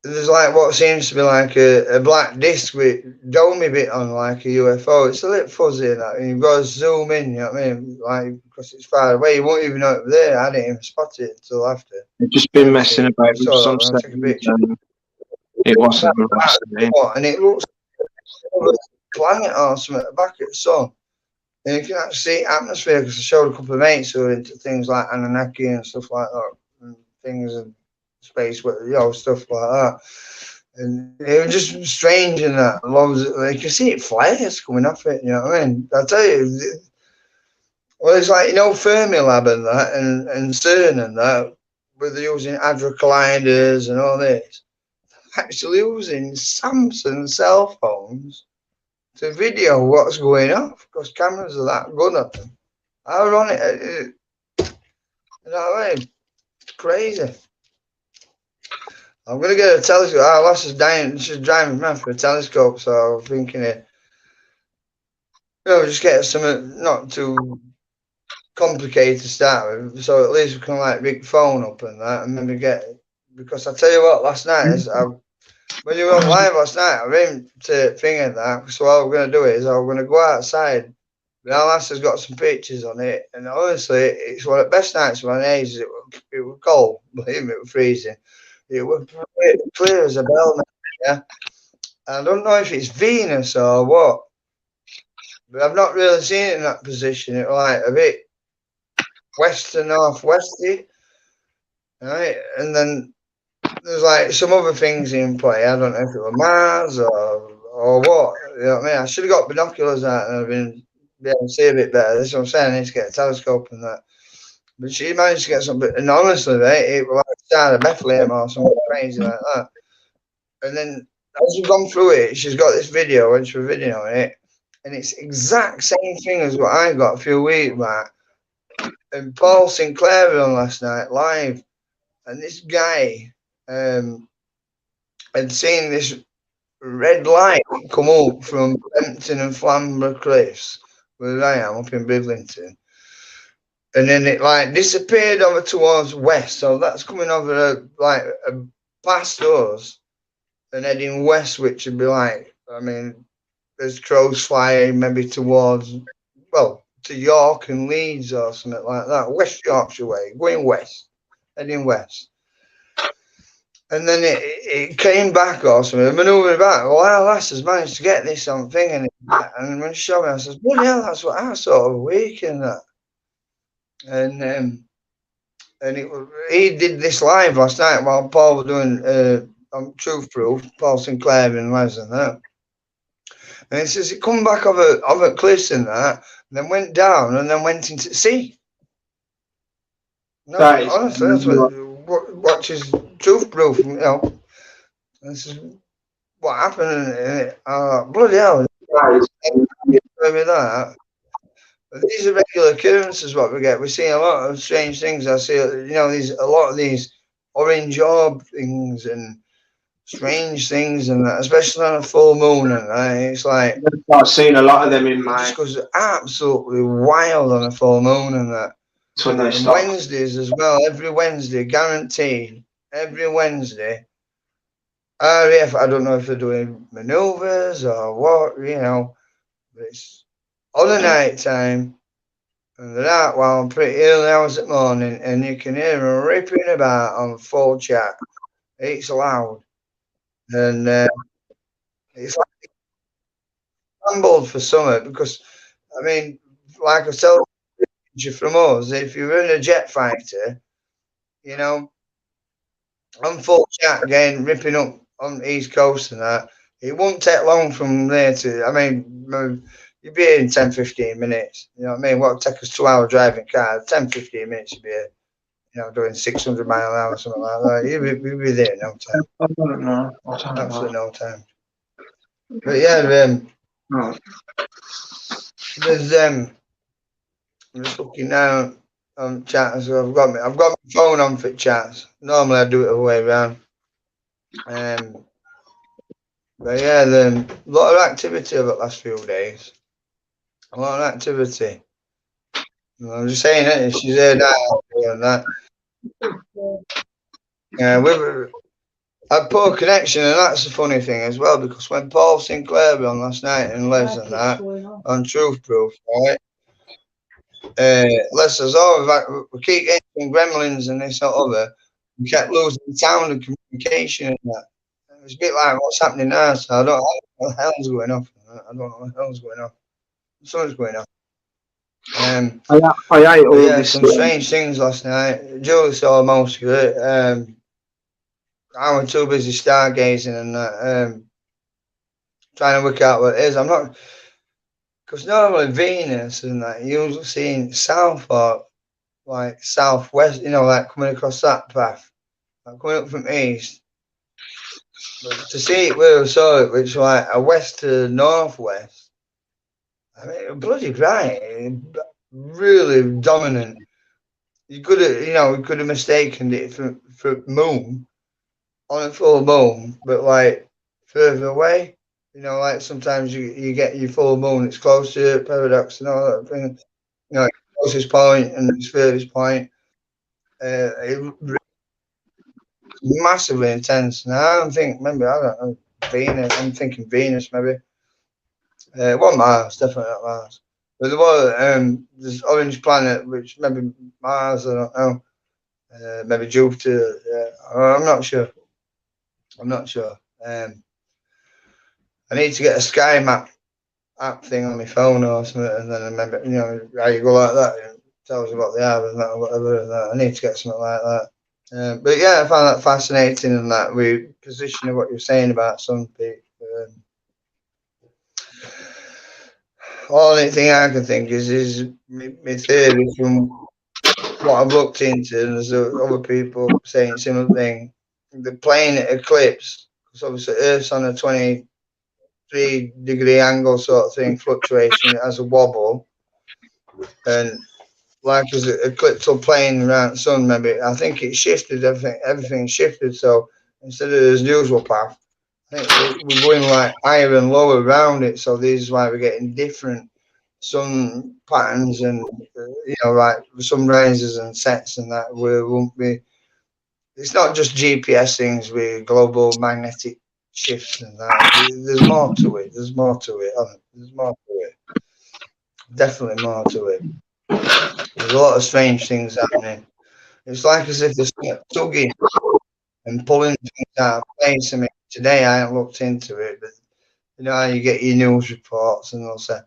there's like what seems to be like a black disc with domey bit on, like a UFO. It's a little fuzzy and that, and you've got to zoom in. You know what I mean? Like because it's far away, you won't even know it was there. I didn't even spot it until after. I've just been messing about with So some I'll stuff. take a picture. It wasn't the last thing. And it looks like a planet or something at the back of the sun. And you can actually see atmosphere because I showed a couple of mates who are into things like Anunnaki and stuff like that, and things and space, stuff like that. And it was just strange in that. You can see it flares coming off it, you know what I mean? I tell you, well, it's like, Fermilab and that, and CERN and that, where they're using hadron colliders and all this, actually using Samsung cell phones to video what's going on because cameras are that good at them. Ironic, you know what I mean? It's crazy. I'm gonna get a telescope. Our lass is dying. She's driving me for a telescope, so I'm thinking, just get something not too complicated to start with, so at least we can like rig the phone up and that, and maybe get. Because I tell you what, last night when you were on live last night, I ran to finger that. So what we're gonna do is I'm gonna go outside. Our lass has got some pictures on it, and honestly, it's one of the best nights of my age. It was cold, believe me, it was freezing. It was clear as a bell, yeah. I don't know if it's Venus or what, but I've not really seen it in that position. It was like a bit west to northwesty, right? And then there's like some other things in play. I don't know if it was Mars or what. You know what I mean? I should have got binoculars out and I've been able to see a bit better. That's what I'm saying. I need to get a telescope and that. But she managed to get something, and honestly, mate, it was like the Star of Bethlehem or something crazy like that. And then as we've gone through it, she's got this video and she's videoing it, and it's exact same thing as what I got a few weeks back. And Paul Sinclair was on last night live, and this guy had seen this red light come up from Bempton and Flamborough Cliffs, where I am up in Bridlington. And then it like disappeared over towards west. So that's coming over past us and heading west, which would be like, I mean, there's crows flying maybe towards, to York and Leeds or something like that. West Yorkshire way, going west, heading west. And then it came back or something, manoeuvred back. Well, our lass has managed to get this on thing, and when she showed me, I said, bloody hell, that's what I saw over a week and that. And he did this live last night while Paul was doing Truth Proof, Paul Sinclair and Les and that. And he says it come back over cliffs and that, and then went down and then went into the sea. No, That is honestly, that's what is truth proof. You know, this is what happened. Bloody hell! that is Tell me that. But these are regular occurrences. What we get, we see a lot of strange things. I see, these a lot of these orange orb things and strange things, and that, especially on a full moon. And it's like I've seen a lot of them in it May. just goes absolutely wild on a full moon, and that. That's when they And start. Wednesdays as well. Every Wednesday, guaranteed. Every Wednesday. RAF, I don't know if they're doing manoeuvres or what, but it's on the night time and they're out while pretty early hours at morning and you can hear them ripping about on full chat. It's loud and it's like scrambled for summer because, I mean, like I told you from us, if you're in a jet fighter, you know, on full chat again, ripping up on the East Coast and that, it won't take long from there to, I mean, you'd be here in 10, 15 minutes. You know what I mean? What would take us 2 hour driving car, 10, 15 minutes you'd be here, doing 600 mile an hour, something like that. You'd be there in no time. I don't know. I don't know. Absolutely no time. But yeah, Right. there's, I'm just looking now on chat, so I've got my phone on for chats. Normally I do it the other way around. Um, but yeah, a lot of activity over the last few days. A lot of activity. I'm just saying it. She's here now and that. Yeah, we had poor connection, and that's a funny thing as well because when Paul Sinclair was on last night and Les and that on Truth Proof, right? Les says, "Oh, we keep getting some gremlins and this and other. We kept losing sound and communication and that. It's a bit like what's happening now. So I don't know what the hell's going on. I don't know what the hell's going on. Something's going on. I hate But all yeah, this some stuff. strange things last night. Julie saw most of it. I was too busy stargazing and trying to work out what it is. I'm not, because normally Venus and that, you're usually seeing south or like southwest, like coming across that path, like coming up from east. But to see it where I saw it, which was like a west to northwest, I mean, bloody bright, really dominant. You could have, you could have mistaken it for moon on a full moon, but like further away. Like sometimes you get your full moon, it's close to paradox and all that thing. Closest point and its furthest point. Massively intense. Now I'm thinking, maybe I don't know, Venus. I'm thinking Venus, maybe. It wasn't Mars, definitely not Mars. But there was this orange planet, which maybe Mars, I don't know. Maybe Jupiter. Yeah, I'm not sure. I'm not sure. I need to get a sky map app thing on my phone or something, and then I remember, how you go like that, it tells you what they are and that or whatever. And that. I need to get something like that. But yeah, I found that fascinating, and that we position of what you're saying about some people. Only thing I can think is my theory from what I've looked into, and there's other people saying similar thing. The plane eclipse, because obviously Earth's on a 23-degree angle sort of thing, fluctuation, it has a wobble, and like as an eclipsal plane around the sun, maybe I think it shifted everything shifted. So instead of the usual path, I think we're going like higher and lower around it. So this is why we're getting different sun patterns and like sunrises and sets and that. We won't be. It's not just GPS things with global magnetic shifts and that. There's more to it. There's more to it. There's more to it. Definitely more to it. There's a lot of strange things happening. It's like as if they're tugging and pulling things out of place. I mean, today I haven't looked into it, but how you get your news reports and they'll say,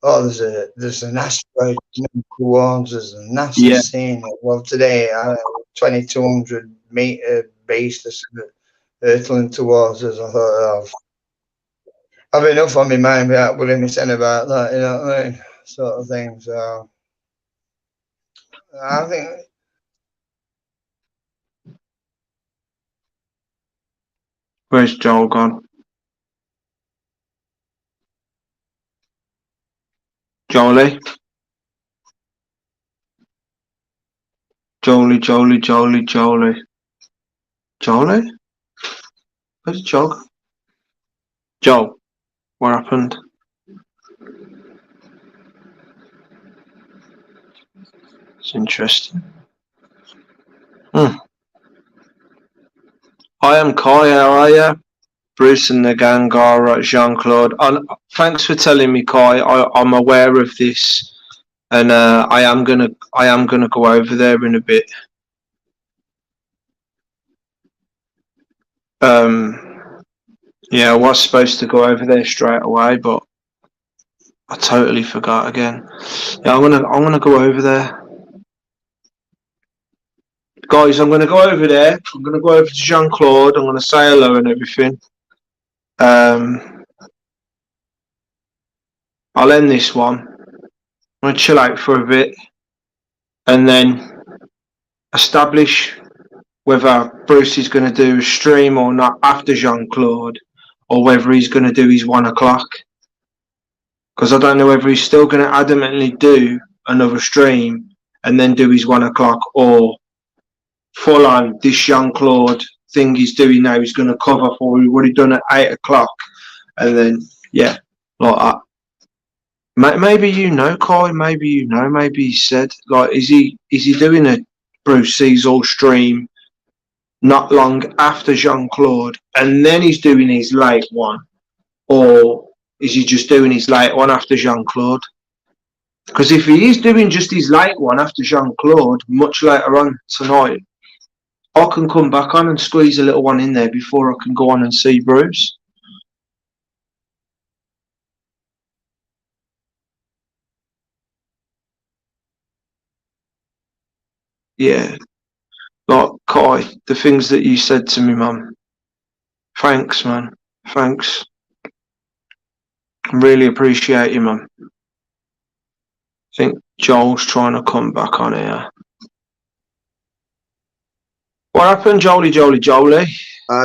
"Oh, there's an asteroid coming towards us," and Yeah, NASA's seeing it. Well, today, 2,200-meter base that's hurtling towards us. I thought, oh, I've enough on my mind without worrying me saying about that. You know what I mean? Sort of thing. So I think. Where's Joel gone? Jolie? Jolie. Jolie? Where's Joel? Joel, what happened? It's interesting. I am Kai, how are you? Bruce and the gang are Jean-Claude. Thanks for telling me, Kai. I'm aware of this, and I am gonna go over there in a bit. Yeah, I was supposed to go over there straight away, but I totally forgot again. Yeah, I'm gonna go over there. Guys, I'm gonna go over there. I'm gonna go over to Jean-Claude. I'm gonna say hello and everything. I'll end this one. I'm gonna chill out for a bit, and then establish whether Bruce is going to do a stream or not after Jean-Claude, or whether he's going to do his 1 o'clock. Because I don't know whether he's still going to adamantly do another stream and then do his 1 o'clock, or full on this Jean-Claude thing he's doing now he's going to cover for what he's already done at 8 o'clock, and then yeah, like that. Maybe you know, Kai. Maybe you know. Maybe he said, like, is he doing a Bruce Seasall stream not long after Jean-Claude, and then he's doing his late one, or is he just doing his late one after Jean-Claude? Because if he is doing just his late one after Jean-Claude, much later on tonight, I can come back on and squeeze a little one in there before I can go on and see Bruce. Yeah. Like, Kai, the things that you said to me, Mum. Thanks, man. Thanks. Really appreciate you, Mum. I think Joel's trying to come back on here. What happened, Jolie? I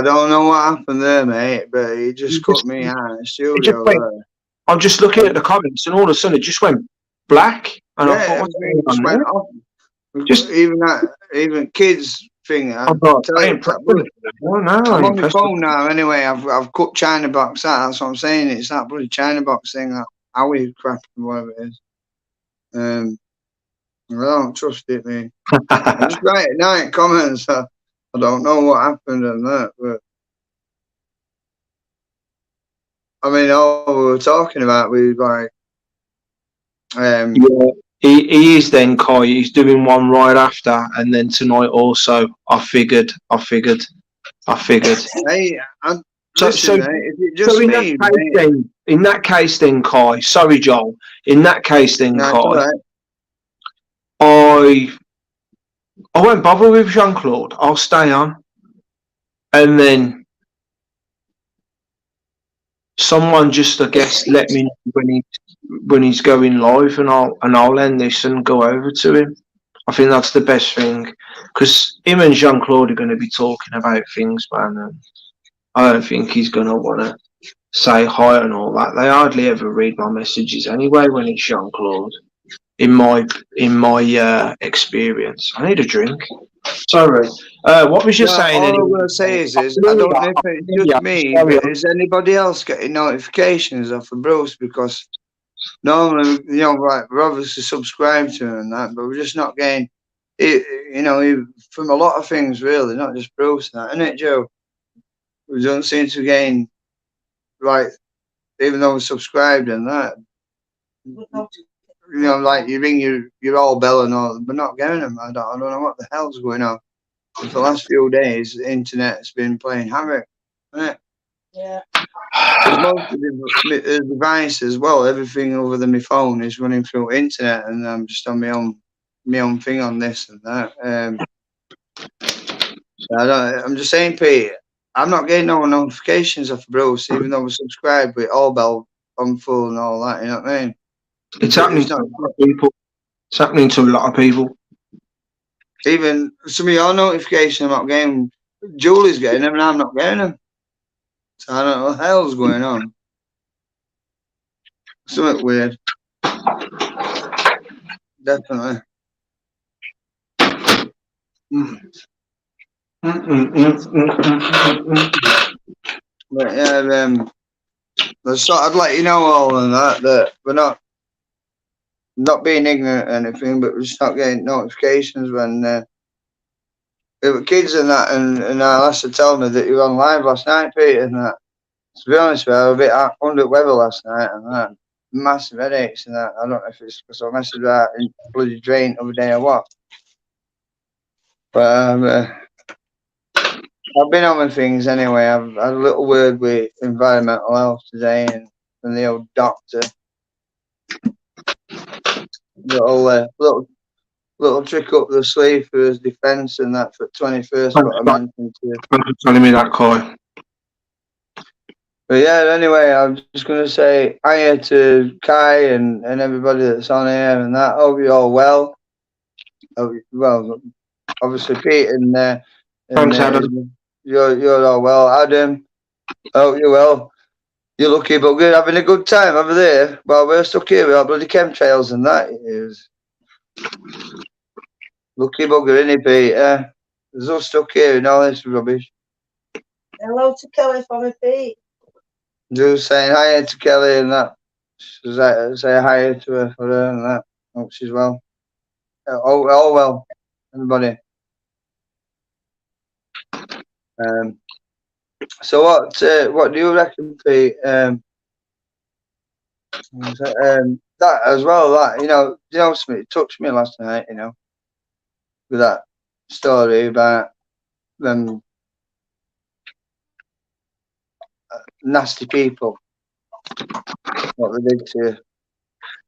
don't know what happened there, mate, but he just cut me out in the studio there. I'm just looking at the comments, and all of a sudden it just went black. And yeah, I thought, everything just went off. Just even kids thing. I'm no, on the phone now. Anyway, I've cut China box out. That's what I'm saying. It's that bloody China box thing. That Howie crap and whatever it is. I don't trust it, man. I'm just writing night comments. I don't know what happened and that, but I mean, all we were talking about was like, yeah, he is then, Kai. He's doing one right after, and then tonight also. I figured. Hey, listen, mate, is it just me? In that case, then, Kai. Sorry, Joel. In that case, then, No, Kai. Right. I won't bother with Jean-Claude. I'll stay on, and then someone just, I guess, let me know when he's going live, and I'll end this and go over to him. I think that's the best thing, because him and Jean-Claude are going to be talking about things, man. And I don't think he's going to want to say hi and all that. They hardly ever read my messages anyway when it's Jean-Claude. In my experience, I need a drink. Sorry. What was you saying? All I'm going to say is I don't know if it's just me, but is anybody else getting notifications off of Bruce? Because normally, like, we're obviously subscribed to him and that, but we're just not getting it, from a lot of things, really, not just Bruce and that, isn't it, Joe? We don't seem to gain, like, even though we're subscribed and that. Like you ring your all bell and all, but not getting them. I don't know what the hell's going on. For the last few days, the internet's been playing havoc, hasn't it? Yeah. Most of the devices, well, everything other than my phone is running through internet, and I'm just on my own thing on this and that. I'm just saying, Pete, I'm not getting no notifications off Bruce, even though we're subscribed with all bell on full and all that. You know what I mean? It's happening to a lot of people. It's happening to a lot of people. Even some of your notifications I'm not getting. Julie's getting them and I'm not getting them. So I don't know what the hell's going on. Something weird. Definitely. But yeah, I just thought I'd let you know all of that we're not being ignorant or anything, but we're just not getting notifications when there were kids and that, and our lass had told me that you were on live last night, Peter, and that. To be honest with you, I was a bit under the weather last night, and that massive headaches and that. I don't know if it's because I messed about in bloody drain the other day or what. But I've been on with things anyway. I've had a little word with environmental health today and the old doctor. Little trick up the sleeve for his defence and that for 21st. What I mentioned to you. Thanks for telling me that, Coy. But yeah, anyway, I'm just going to say hiya to Kai and everybody that's on here and that. Hope you're all well. Well, obviously Pete and Thanks, Adam. You're all well. Adam, hope you're well. You're lucky bugger, having a good time over there. Well, we're stuck here with our bloody chemtrails and that. Is lucky bugger, innit, Pete? There's us stuck here and all this rubbish. Hello to Kelly for me, Pete. Just saying hiya to Kelly and that. Say hiya to her for her and that. Hope she's well. All well, everybody. So what do you reckon, Pete? That as well. That you know, something touched me last night. You know, with that story about them nasty people. What they did to you.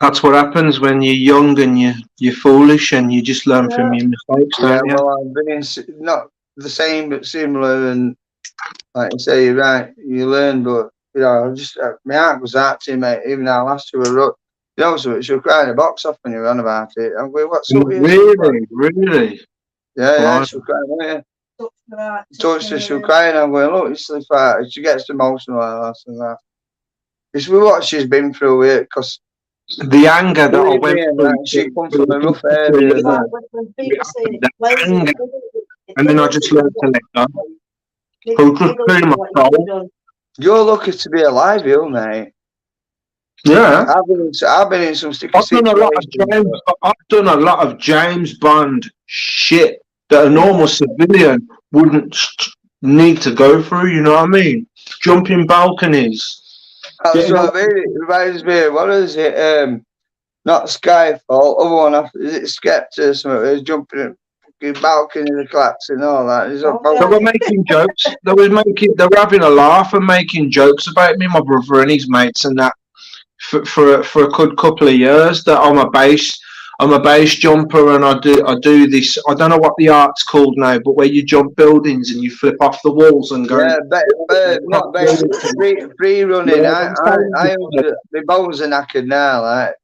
That's what happens when you're young and you're foolish and you just learn from your mistakes, don't you? Well, I've been in not the same but similar, and like you say, you're right. You learn, but just my heart was out to you, mate. Even our last two were rough. So she was crying a box off when you were on about it. I'm going, what's up with you? Really? Yeah, she was crying. Touched her, she was crying. I'm going, look, it's the fact. She gets emotional like that. It's with what she's been through with it, because the anger that I went through. She comes from a rough area. And then I just learned to let go. You're lucky to be alive, you mate. Yeah. I've been in some sticky situations. I've done a lot of James Bond shit that a normal civilian wouldn't need to go through, you know what I mean? Jumping balconies. That's what I mean. It reminds me of, what is it? Not Skyfall, other one, is it Skepta or something? It was jumping in balconies and collapse and all that. They were making jokes. They were having a laugh and making jokes about me, my brother and his mates and that for a good couple of years. That I'm a base jumper and I do this. I don't know what the art's called now, but where you jump buildings and you flip off the walls and go. Yeah, not base, free running. Yeah, I my bones are knackered now, like.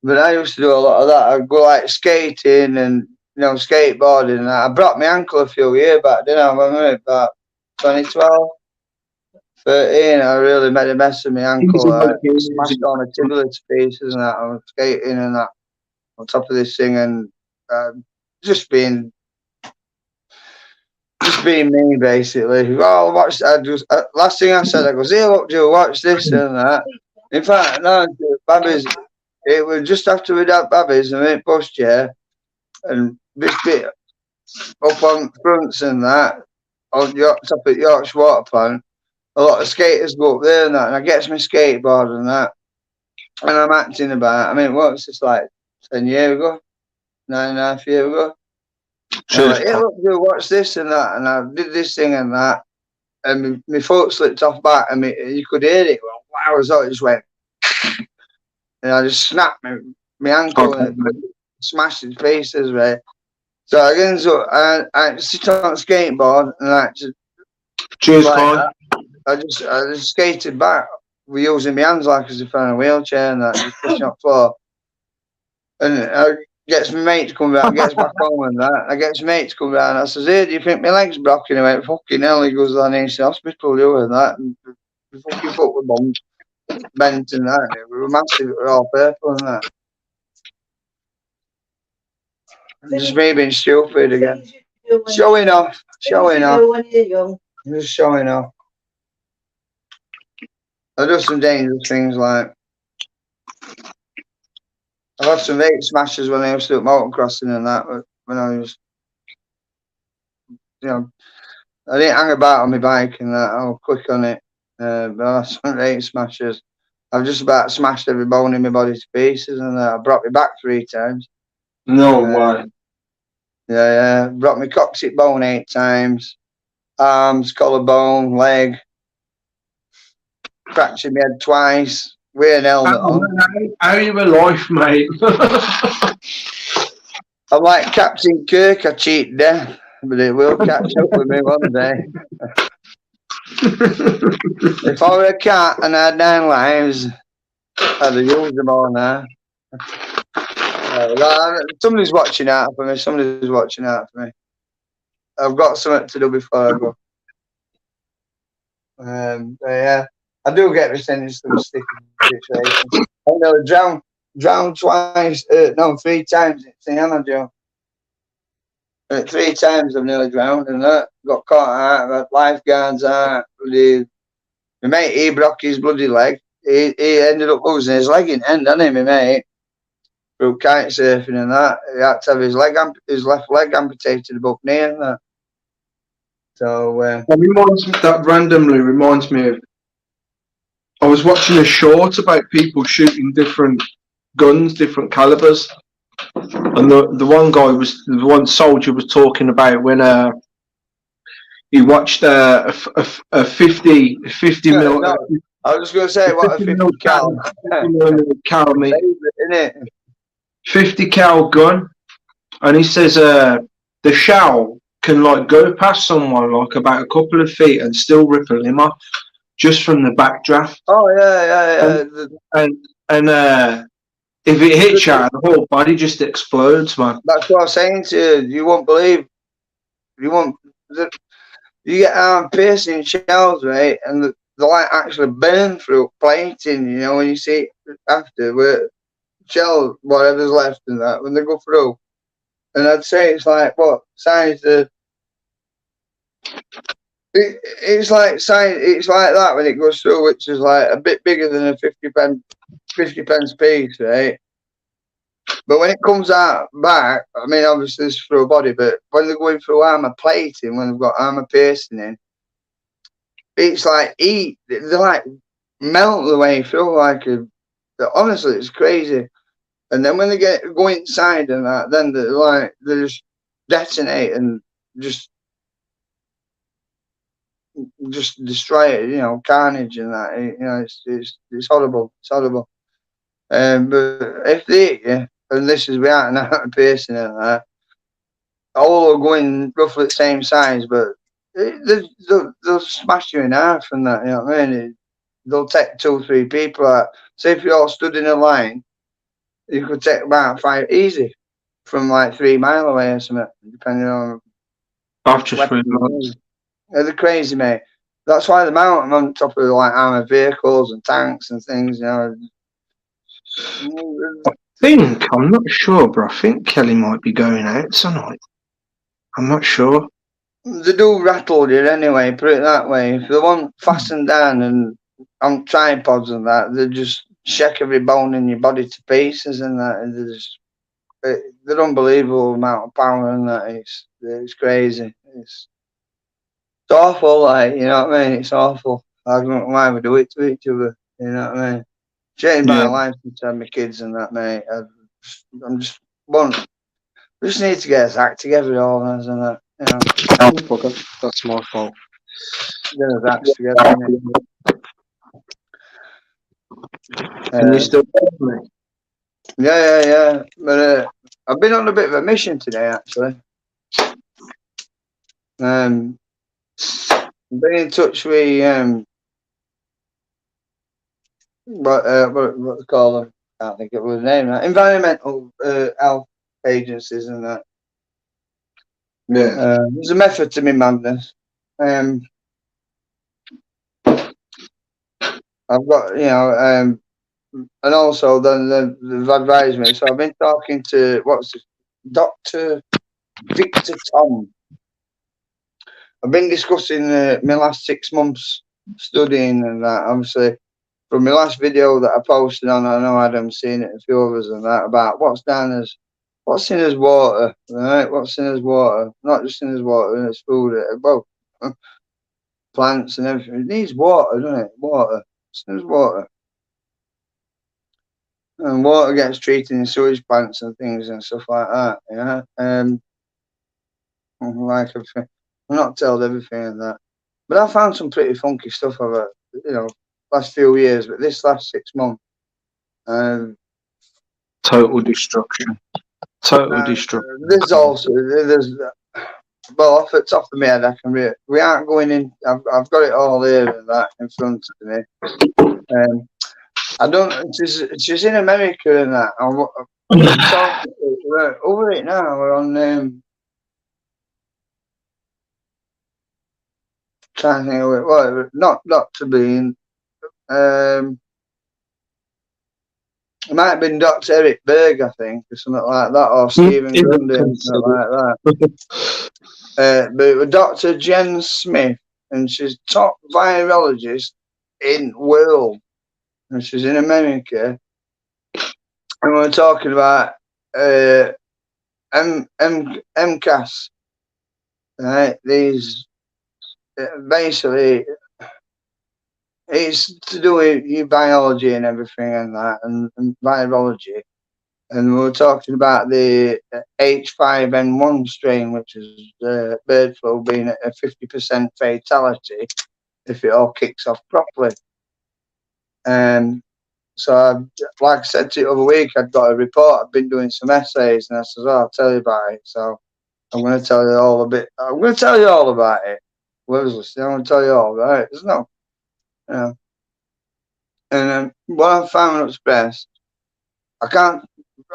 But I used to do a lot of that. I'd go like skating and skateboarding. And I broke my ankle a few years back, didn't I? About 2012, 13. I really made a mess of my ankle. Smashed all my tibia to pieces and that. I was skating and that on top of this thing and just being me basically. Well, watch. Last thing I said, I goes, "Here, look, Joe, watch this and that." In fact, no, Babby's. It was just after we'd had Babby's and we pushed chair and this bit up on fronts and that on top at Yorkshire Water Plant. A lot of skaters go up there and that, and I gets my skateboard and that, and I'm acting about. I mean, what's this like 10 years ago, 9.5 years ago? Sure. Like, hey, look, watch this and that, and I did this thing and that, and my foot slipped off back, and you could hear it. Well, wow, it just went. And I just snapped my ankle and it smashed his pieces, right? So again, I sit on a skateboard and I just I just skated back using my hands like as if I'm in a wheelchair and that, just pushing up floor. And Gets my mate to come round, gets back home and that. I get my mate to come round. I says, "Hey, do you think my leg's broken?" He went, "Fucking hell." He goes, "I need to hospital, you and that." And the fucking foot was bent and that. It was massive, it was all purple and that. Just me being stupid again. Showing off. Showing off. When you're young. Just showing off. I do some dangerous things like I've had some vape smashers when I used to do motocrossing and that. When I was, you know, I didn't hang about on my bike and that. I was quick on it. But I had some vape smashers. I've just about smashed every bone in my body to pieces, and I brought my back 3 times. No way. Yeah. Brought my coccyx bone 8 times. Arms, collarbone, leg. Fractured my head twice. With an helmet on. How are you alive, mate? I'm like Captain Kirk. I cheat death, but it will catch up with me one day. If I were a cat and I had 9 lives, I'd have used them all now. Somebody's watching out for me. Somebody's watching out for me. I've got something to do before I go. Yeah, I do get this in some sticky situations. I know drowned twice. No, 3 times. It's the Anna Joe. 3 times I've nearly drowned and that. Got caught out. Had lifeguards out. My mate, he broke his bloody leg. He ended up losing his leg in the end, didn't he, my mate? Through kite surfing and that. He had to have his left leg amputated above knee and that. So that randomly reminds me of. I was watching a short about people shooting different guns, different calibers, and the one soldier was talking about when he watched a 50 mil. No, I was just going to say, what a 50 cal. 50 cal, mate. Isn't it? 50 cal gun, and he says the shell can like go past someone like about a couple of feet and still rip a limb off just from the backdraft. Oh yeah. And if it hits you, the whole body just explodes, man. That's what I was saying to you. You won't believe. You get arm piercing shells, right? And the light actually burn through plating, you know, when you see it after, where shells, whatever's left in that, when they go through. And I'd say it's like, what size it's like that when it goes through, which is like a bit bigger than a 50 pence piece, right? But when it comes out back, I mean, obviously it's through a body, but when they're going through armor plating, when they've got armor piercing in, it's like they like melt the way through, honestly, it's crazy. And then when they go inside and that, then they just detonate and just destroy it, you know, carnage and that. You know, it's horrible. It's horrible. But if they eat you, and this is without an out piercing and that, all are going roughly the same size, but they'll smash you in half and that. You know what I mean? They'll take 2 or 3 people out. Say if you all stood in a line, you could take about 5 easy from like 3 mile away or something, depending on. I've just realised. They're crazy, mate. That's why they mount them on top of like armored vehicles and tanks and things, you know. I'm not sure, but I think Kelly might be going out tonight. I'm not sure. They do rattle you anyway, put it that way. If they want fastened down and on tripods and that, they just shake every bone in your body to pieces and that. And they're unbelievable amount of power and that. It's crazy. It's awful, like, you know what I mean? It's awful. I don't know why we do it to each other, you know what I mean? Changed my life since I had my kids and that, mate. We just need to get us act together, all of us, and that, you know. That's my fault. Get us acts together, Can you still hear me? Yeah. But I've been on a bit of a mission today, actually. I've been in touch with what they call them. I can't think of the name now. Environmental health agencies and that. Yeah. There's a method to my madness. I've got, and also then they've advised me. So I've been talking to Dr. Victor Tom. I've been discussing my last 6 months studying and that. Obviously, from my last video that I posted on, I know Adam's seen it, a few others and that, about what's in his water, right? What's in his water? Not just in his water, in his food, both plants and everything. It needs water, doesn't it? Water. It's in his water. And water gets treated in sewage plants and things and stuff like that. Yeah. Like I'm not told everything and that, but I found some pretty funky stuff over last few years. But this last 6 months, Total destruction. Total destruction. there's well, off the top of my head, I can read. We aren't going in. I've got it all here and that in front of me. I don't. She's in America and that. I'm talking we're over it now. We're on. Trying to think of it. Well, not Dr. Bean. It might have been Dr. Eric Berg, I think, or something like that, or Stephen Grundy, or something like that. But it was Dr. Jen Smith, and she's top virologist in world, and she's in America. And we're talking about MCAS, right? These basically it's to do with your biology and everything and that, and virology. And we were talking about the H5N1 strain, which is bird flu being at a 50% fatality if it all kicks off properly. So, like I said to you the other week, I'd got a report. I've been doing some essays, and I said, "Oh, I'll tell you about it." So I'm going to tell you all a bit. I'm going to tell you all about it. Whoever's listening, I'm going to tell you all about it. There's no, you know. And what I found was best. I can't.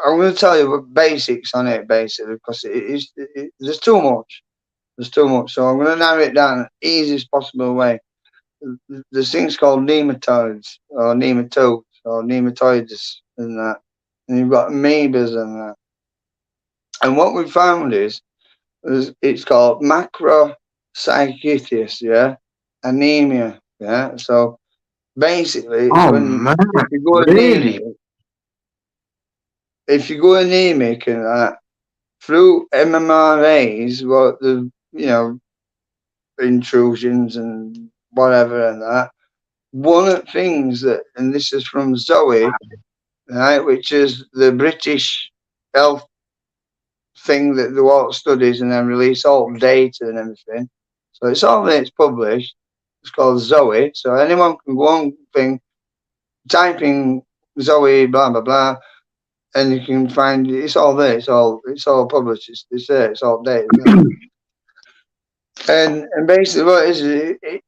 I'm going to tell you the basics on it, basically, because there's too much. There's too much. So I'm going to narrow it down the easiest possible way. There's things called nematodes or nematodes or nematoids and that. And you've got amoebas and that. And what we found is it's called macrocytitis, yeah, anemia, yeah. So basically, it's when if you go anemic, and that through MMRAs, what the intrusions and whatever and that. One of the things that, and this is from Zoe, right, which is the British health thing that do all studies and then release all data and everything. So it's all that it's published. It's called Zoe. So anyone can go on typing Zoe, blah blah blah, and you can find it's all there. It's all published. It's there. It's all data. And basically what it is,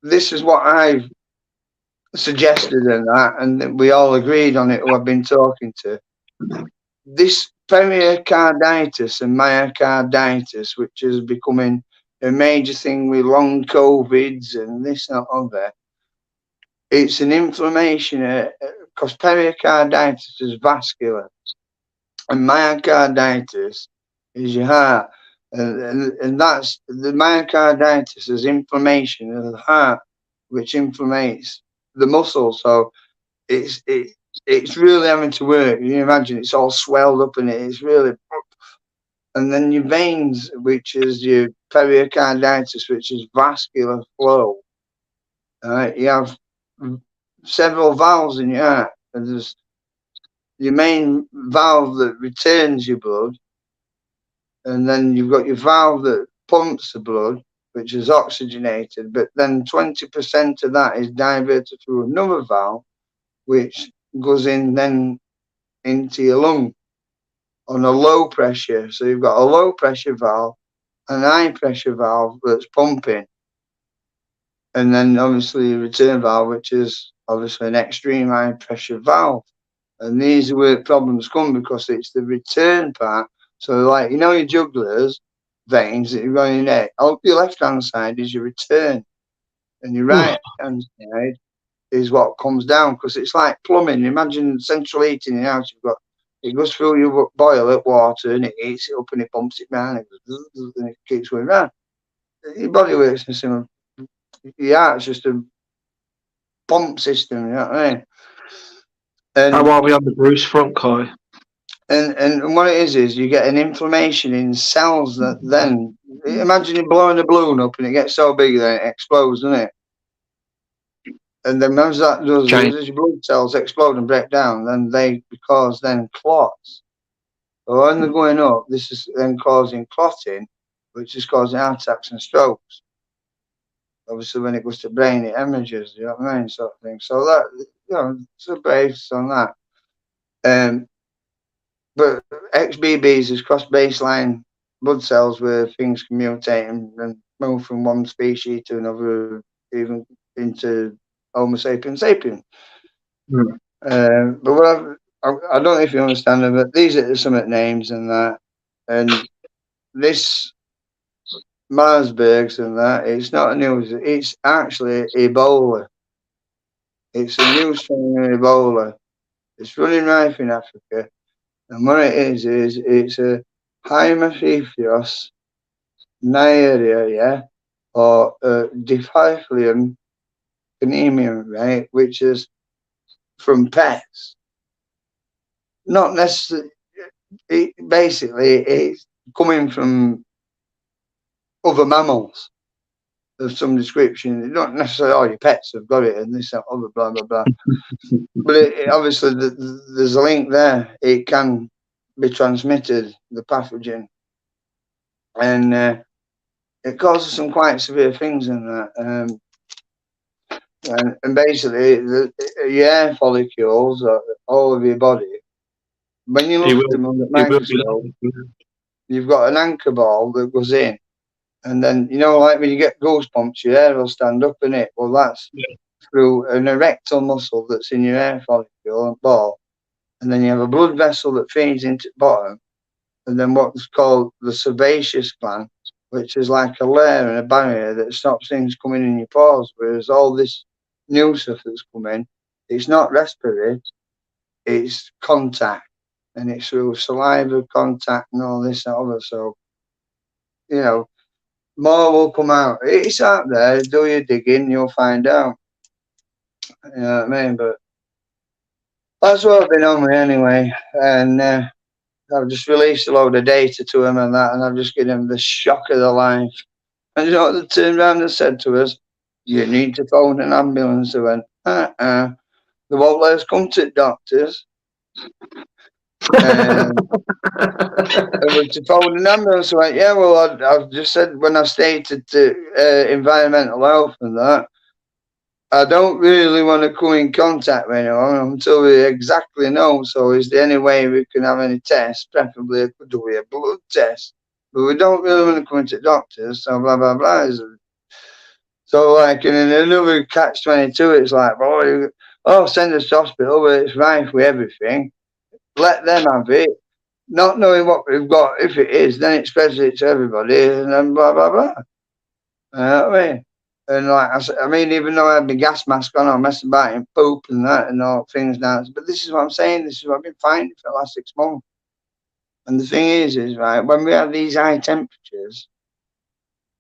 this is what I've suggested and we all agreed on it who I've been talking to. This pericarditis and myocarditis, which is becoming a major thing with long COVIDs and this and other, it's an inflammation because pericarditis is vascular and myocarditis is your heart. And that's the myocarditis is inflammation of the heart, which inflames the muscle. So it's really having to work. You imagine it's all swelled up and it's really, and then your veins, which is your pericarditis, which is vascular flow. You have several valves in your heart. And there's your main valve that returns your blood, and then you've got your valve that pumps the blood, which is oxygenated, but then 20% of that is diverted through another valve, which goes in then into your lung on a low pressure. So you've got a low pressure valve, an high pressure valve that's pumping, and then obviously a return valve, which is obviously an extreme high pressure valve. And these are where problems come because it's the return part. So, like, you know, your jugglers veins that you got in your neck, oh, your left hand side is your return, and your Oof. right hand side is what comes down because it's like plumbing. Imagine central heating in your house. You've got it goes through your boiler water and it heats it up and it pumps it round and it keeps going round. Your body works the same. Your heart's just a pump system, you know what I mean? How And are we on the Bruce front, Kai? and what it is you get an inflammation in cells that then imagine you blowing a balloon up and it gets so big that it explodes, doesn't it? And then as that does, Change. as your blood cells explode and break down, then they cause then clots. So when they're going up, this is then causing clotting, which is causing heart attacks and strokes. Obviously, when it goes to brain, it hemorrhages. You know what I mean, sort of thing. So that it's a base on that. But XBBs is cross baseline blood cells where things can mutate and move from one species to another, even into Homo sapiens sapien. Mm. But I don't know if you understand them, but these are some names and that. And this Marsburg's and that, it's not a news, it's actually Ebola. It's a new strain of Ebola. It's running rife in Africa. And what it is it's a Haemophilus nearia, yeah, or Diphylium panemium, right, which is from pets. Not necessarily, basically, it's coming from other mammals of some description. Not necessarily all your pets have got it and this, that, other, blah, blah, blah. But obviously, there's a link there. It can be transmitted, the pathogen. And it causes some quite severe things in that. And basically, your hair follicles, all of your body, when you It look at will. them under the It will be microscope, like. you've got an anchor ball that goes in. And then, like when you get goosebumps, your hair will stand up in it. Well, that's Yeah. through an erectile muscle that's in your hair follicle and ball. And then you have a blood vessel that feeds into the bottom. And then what's called the sebaceous gland, which is like a layer and a barrier that stops things coming in your pores. Whereas all this new stuff that's coming, it's not respiratory, it's contact. And it's through saliva contact and all this and other. So, more will come out. It's out there. Do your digging, you'll find out. You know what I mean? But that's what I've been on with anyway. And I've just released a load of data to him and that, and I've just given him the shock of their life. And you know what they turned around and said to us? You need to phone an ambulance. They went, they won't let us come to doctors. And we to phone an ambulance. I went, yeah, well, I've just said when I stated to environmental health and that, I don't really want to come in contact with anyone until we exactly know. So, is there any way we can have any tests? Preferably, could do a blood test. But we don't really want to come into doctors. So, blah, blah, blah. So, like, in another catch-22, it's like, send us to hospital, but it's rife with everything. Let them have it. Not knowing what we've got, if it is, then it spreads it to everybody, and then blah, blah, blah. You know what I mean? And like I mean, even though I had my gas mask on, I'm messing about in poop and that and all things now. But this is what I'm saying. This is what I've been finding for the last 6 months. And the thing is right, when we have these high temperatures,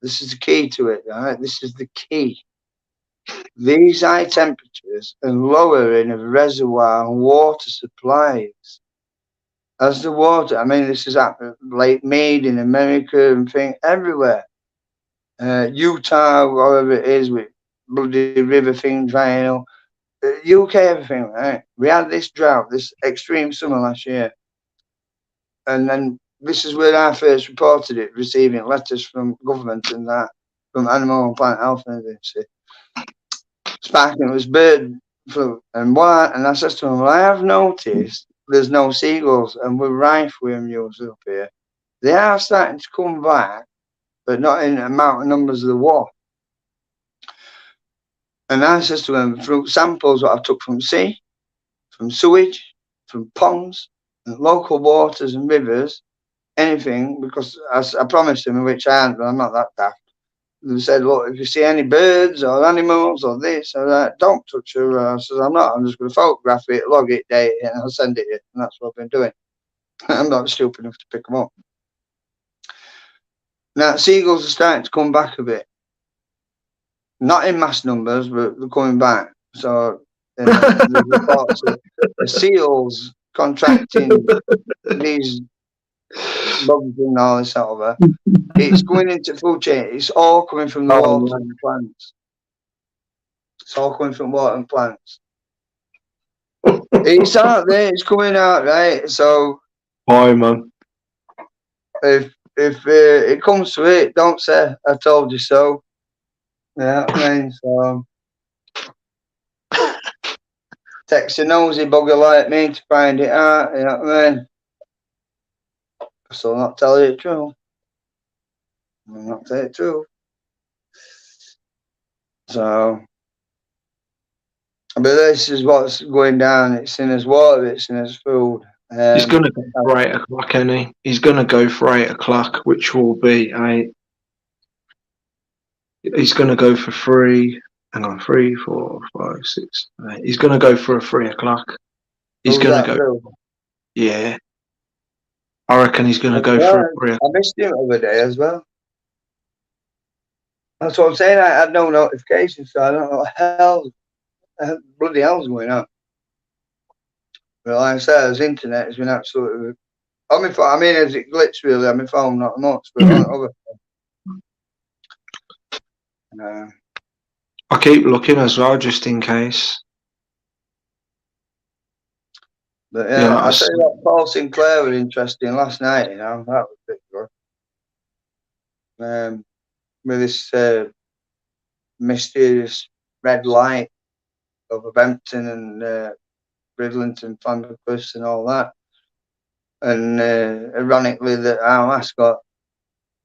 this is the key to it, right? This is the key. These high temperatures and lowering of reservoir and water supplies. As the water, I mean, this is happening Lake Mead in America and thing everywhere. Utah, whatever it is, with bloody river thing drying up. UK, everything, right? We had this drought, this extreme summer last year. And then this is where I first reported it, receiving letters from government and that, from Animal and Plant Health Agency. Sparking it was bird flu. And I said to them, well, I have noticed there's no seagulls and we're rife with mules up here. They are starting to come back, but not in the amount of numbers of the war. And I said to them, through samples what I took from sea, from sewage, from ponds and local waters and rivers, anything, because I promised them, which I hadn't, but I'm not that daft. They said, look, if you see any birds or animals or this or that, don't touch it. I said, I'm not. I'm just going to photograph it, log it, date it, and I'll send it to you. And that's what I've been doing. I'm not stupid enough to pick them up. Now, seagulls are starting to come back a bit. Not in mass numbers, but they're coming back. So, there's reports of the seals contracting these bugs and all this over. It's going into food chain. It's all coming from the water and the plants. It's all coming from water and plants. It's out there. It's coming out, right? So, Why, man? if it comes to it, don't say I told you so. Yeah, I mean, so text a nosy bugger like me to find it out. You know what I mean? So I'll not tell you the truth. I'll not tell you the truth. So, but this is what's going down. It's in his water. It's in his food. He's going to go for 8 o'clock, isn't he? He's going to go for 8 o'clock, which will be 8. He's going to go for 3. Hang on, 3, 4, 5, 6, 8. He's going to go for a 3 o'clock. He's going to go. Yeah. I reckon he's going to go for a 3 o'clock. I missed him the other day as well. That's what I'm saying. I had no notification, so I don't know what bloody hell's going on. But like I said, his internet has been absolutely on my phone. I mean, as it glitched really on my phone, not much, but on other phone. I keep looking as well, just in case. But yeah, I tell you what, Paul Sinclair was interesting last night. You know, that was a bit good. With this mysterious red light over Bempton and Bridlington, Flanderquist and all that. And ironically, that our mascot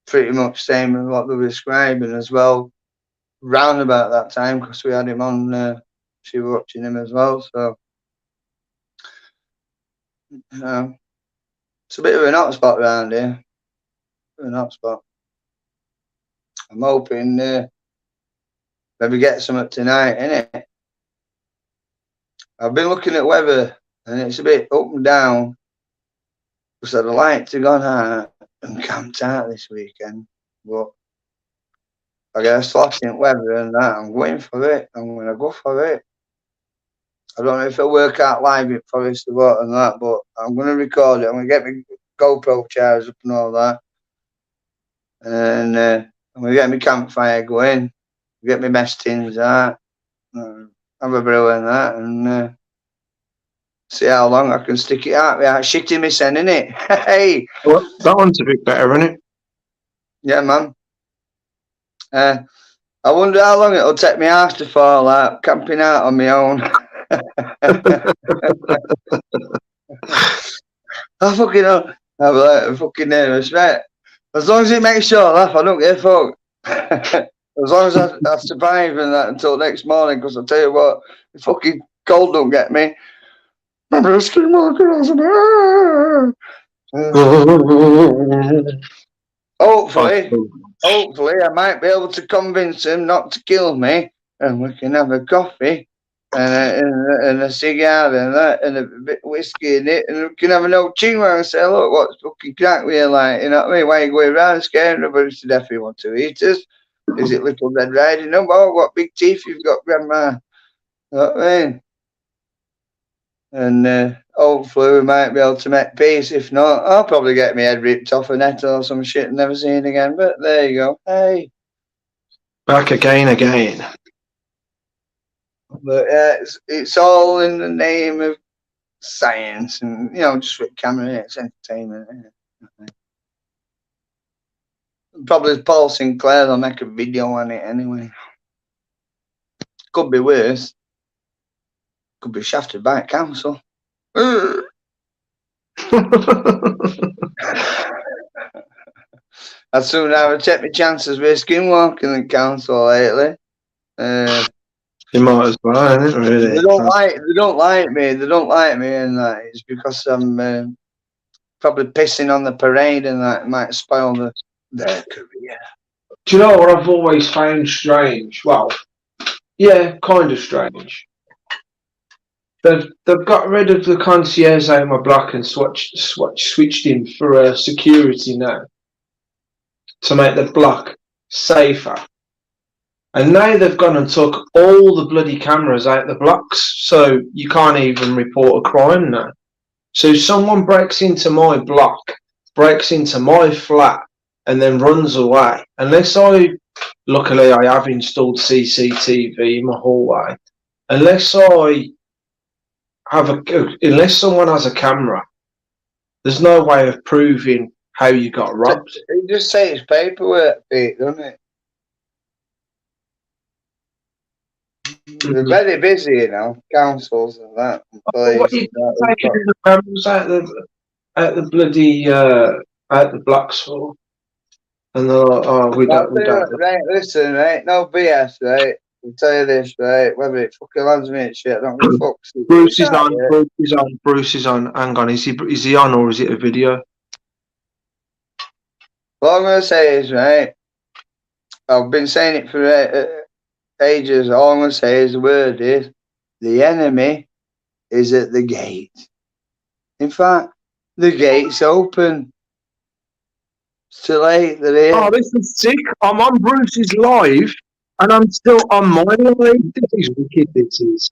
pretty much same as what they were describing as well, round about that time, because we had him on, she was watching him as well. So, it's a bit of an hot spot around here. An hot spot. I'm hoping maybe get some tonight, innit? I've been looking at weather and it's a bit up and down. Because I'd like to go out and camped out this weekend, but I get a slot in weather and that. I'm going for it. I'm going to go for it. I don't know if it'll work out live in Forest or what and that, but I'm going to record it. I'm going to get my GoPro chairs up and all that. And I'm going to get my campfire going, get my mess tins out, have a brew and that, and see how long I can stick it out without shitting me sen, innit? Hey! Well, that one's a bit better, isn't it? Yeah, man. I wonder how long it'll take me house to fall out, camping out on my own. I fucking know. I'm like, fucking nervous, right? As long as it makes sure laugh, I don't give a fuck. As long as I survive and that until next morning, because I tell you what, the fucking cold don't get me. I'm just hopefully, I might be able to convince him not to kill me, and we can have a coffee and a cigar and that, and a bit of whiskey in it, and we can have an old chingwa and say, look, what's fucking crack with you, like, you know what I mean? Why are you going around scaring everybody to death? You want to eat us? Is it Little Red Riding Hood? Oh, what big teeth you've got, Grandma? You know what I mean? And hopefully we might be able to make peace. If not, I'll probably get my head ripped off a net or some shit and never seen again. But there you go. Hey. Back again. But it's all in the name of science and, you know, just with camera, it's entertainment. Probably Paul Sinclair, they'll make a video on it anyway. Could be worse. Could be shafted by a council. I'd sooner have checked my chances with skinwalking than council lately. You might as well, isn't it, really? They don't like me. They don't like me, and that it's because I'm probably pissing on the parade, and that might spoil their career. Do you know what I've always found strange? Well, yeah, kind of strange. They've got rid of the concierge out of my block and switched him for security now to make the block safer. And now they've gone and took all the bloody cameras out the blocks, so you can't even report a crime now. So if someone breaks into my block, breaks into my flat, and then runs away, luckily I have installed CCTV in my hallway, unless unless someone has a camera, there's no way of proving how you got robbed. It just says paperwork, Pete, doesn't it? They're very busy, you know, councils and that, and police. What are you taking the cameras out the bloody out the blocks for? And they're like, oh, we don't. Right, listen, right, no BS, right. I'll tell you this, right. Whether it fucking lands me and shit, I don't give a fuck. Bruce is on. Bruce is on. Bruce is on. Hang on, is he on or is it a video? What I'm gonna say is, right. I've been saying it for ages. All I'm gonna say is the word is the enemy is at the gate. In fact, the gate's open. It's too late. They're here. Oh, this is sick. I'm on Bruce's live, and I'm still on my live. This is wicked. This is.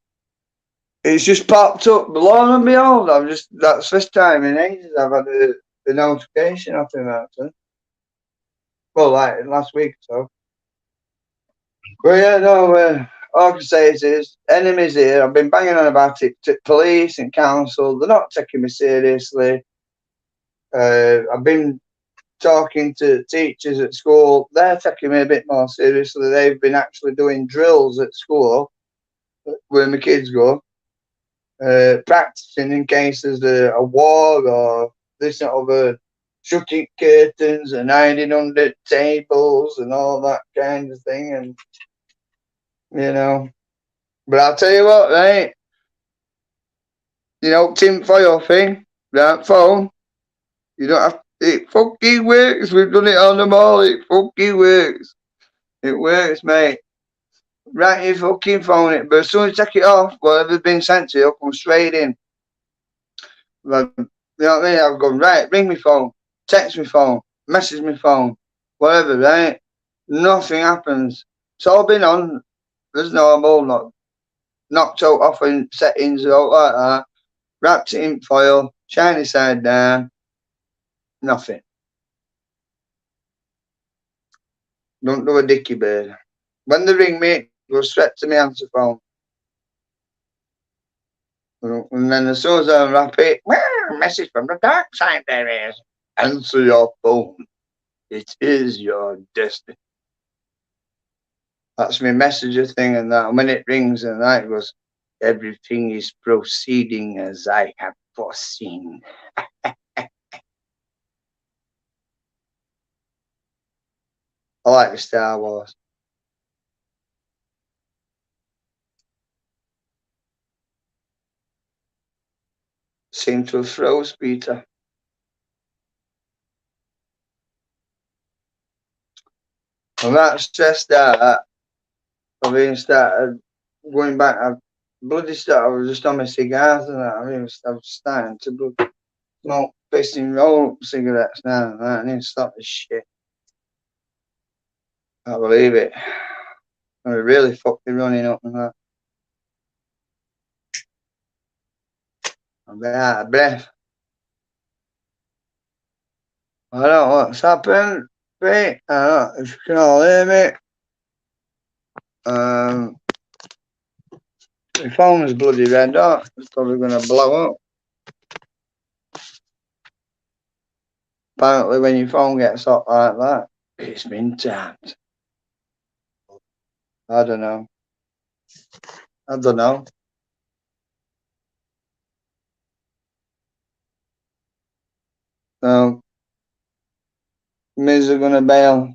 It's just popped up. But lo and behold, that's first time in ages I've had the notification of him actually. Well, like last week or so. Well, yeah, no, all I can say is enemies here. I've been banging on about it to police and council. They're not taking me seriously. I've been talking to teachers at school. They're taking me a bit more seriously. They've been actually doing drills at school where my kids go, practicing in case there's a war or this sort of shutting curtains and hiding under tables and all that kind of thing. And you know, but I'll tell you what, right? You know, tinfoil thing, that phone. You don't have. It fucking works. We've done it on the mall. It fucking works. It works, mate. Right, your fucking phone it, but as soon as you take it off, whatever's been sent to you, it'll come straight in. Like, you know what I mean? I've gone, right, ring my phone, text my phone, message my phone, whatever, right? Nothing happens. It's all been on as normal, not knocked out off in settings or like that. Wrapped it in foil, shiny side down, nothing. Don't do a dicky bird. When they ring me, it goes straight to my answer phone. And then as soon as I unwrap it, message from the dark side there is. Answer your phone. It is your destiny. That's my messenger thing and that. And when it rings and that, it goes, everything is proceeding as I have foreseen. I like the Star Wars. Seem to have froze, Peter. I'm not stressed out. I've even started going back. I was just on my cigars and that. I'm starting to smoke pisting roll up cigarettes now and that. I need to stop this shit. I can't believe it. I'm really fucking running up and that. I'm out of breath. I don't know what's happened, Pete. I don't know if you can all hear me. My phone's bloody red hot. It's probably going to blow up. Apparently, when your phone gets hot like that, it's been tapped. I don't know. So, Miz are going to bail.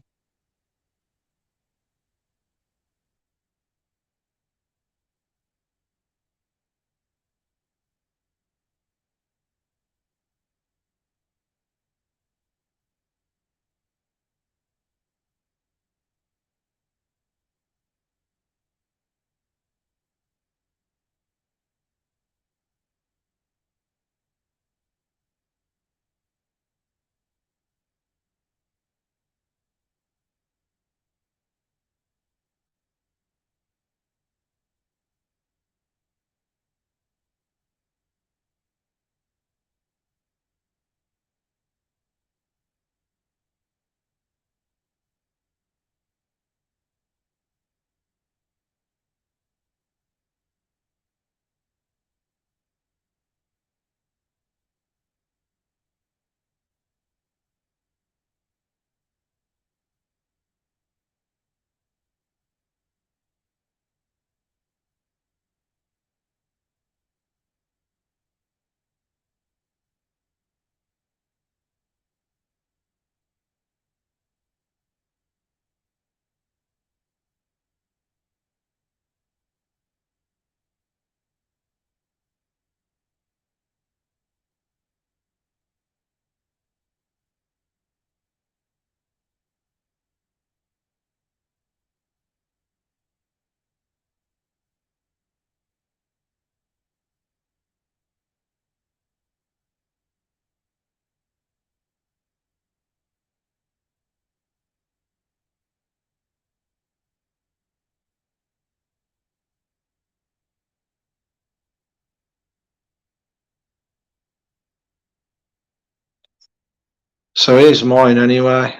So here's mine anyway.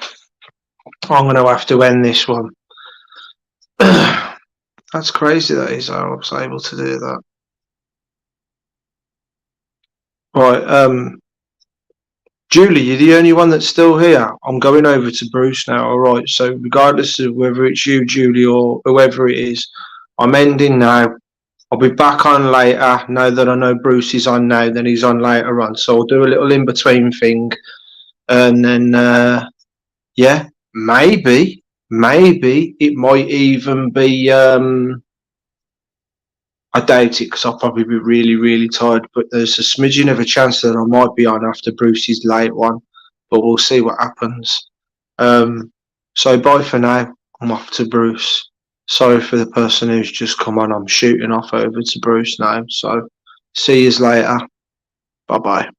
I'm going to have to end this one. That's crazy that is how I was able to do that. Right, Julie, you're the only one that's still here. I'm going over to Bruce now, alright? So regardless of whether it's you, Julie, or whoever it is, I'm ending now. I'll be back on later. Now that I know Bruce is on now, then he's on later on. So I'll do a little in-between thing. And then, yeah, maybe it might even be, I doubt it because I'll probably be really, really tired. But there's a smidgen of a chance that I might be on after Bruce's late one. But we'll see what happens. So bye for now. I'm off to Bruce. Sorry for the person who's just come on. I'm shooting off over to Bruce now. So see you later. Bye bye.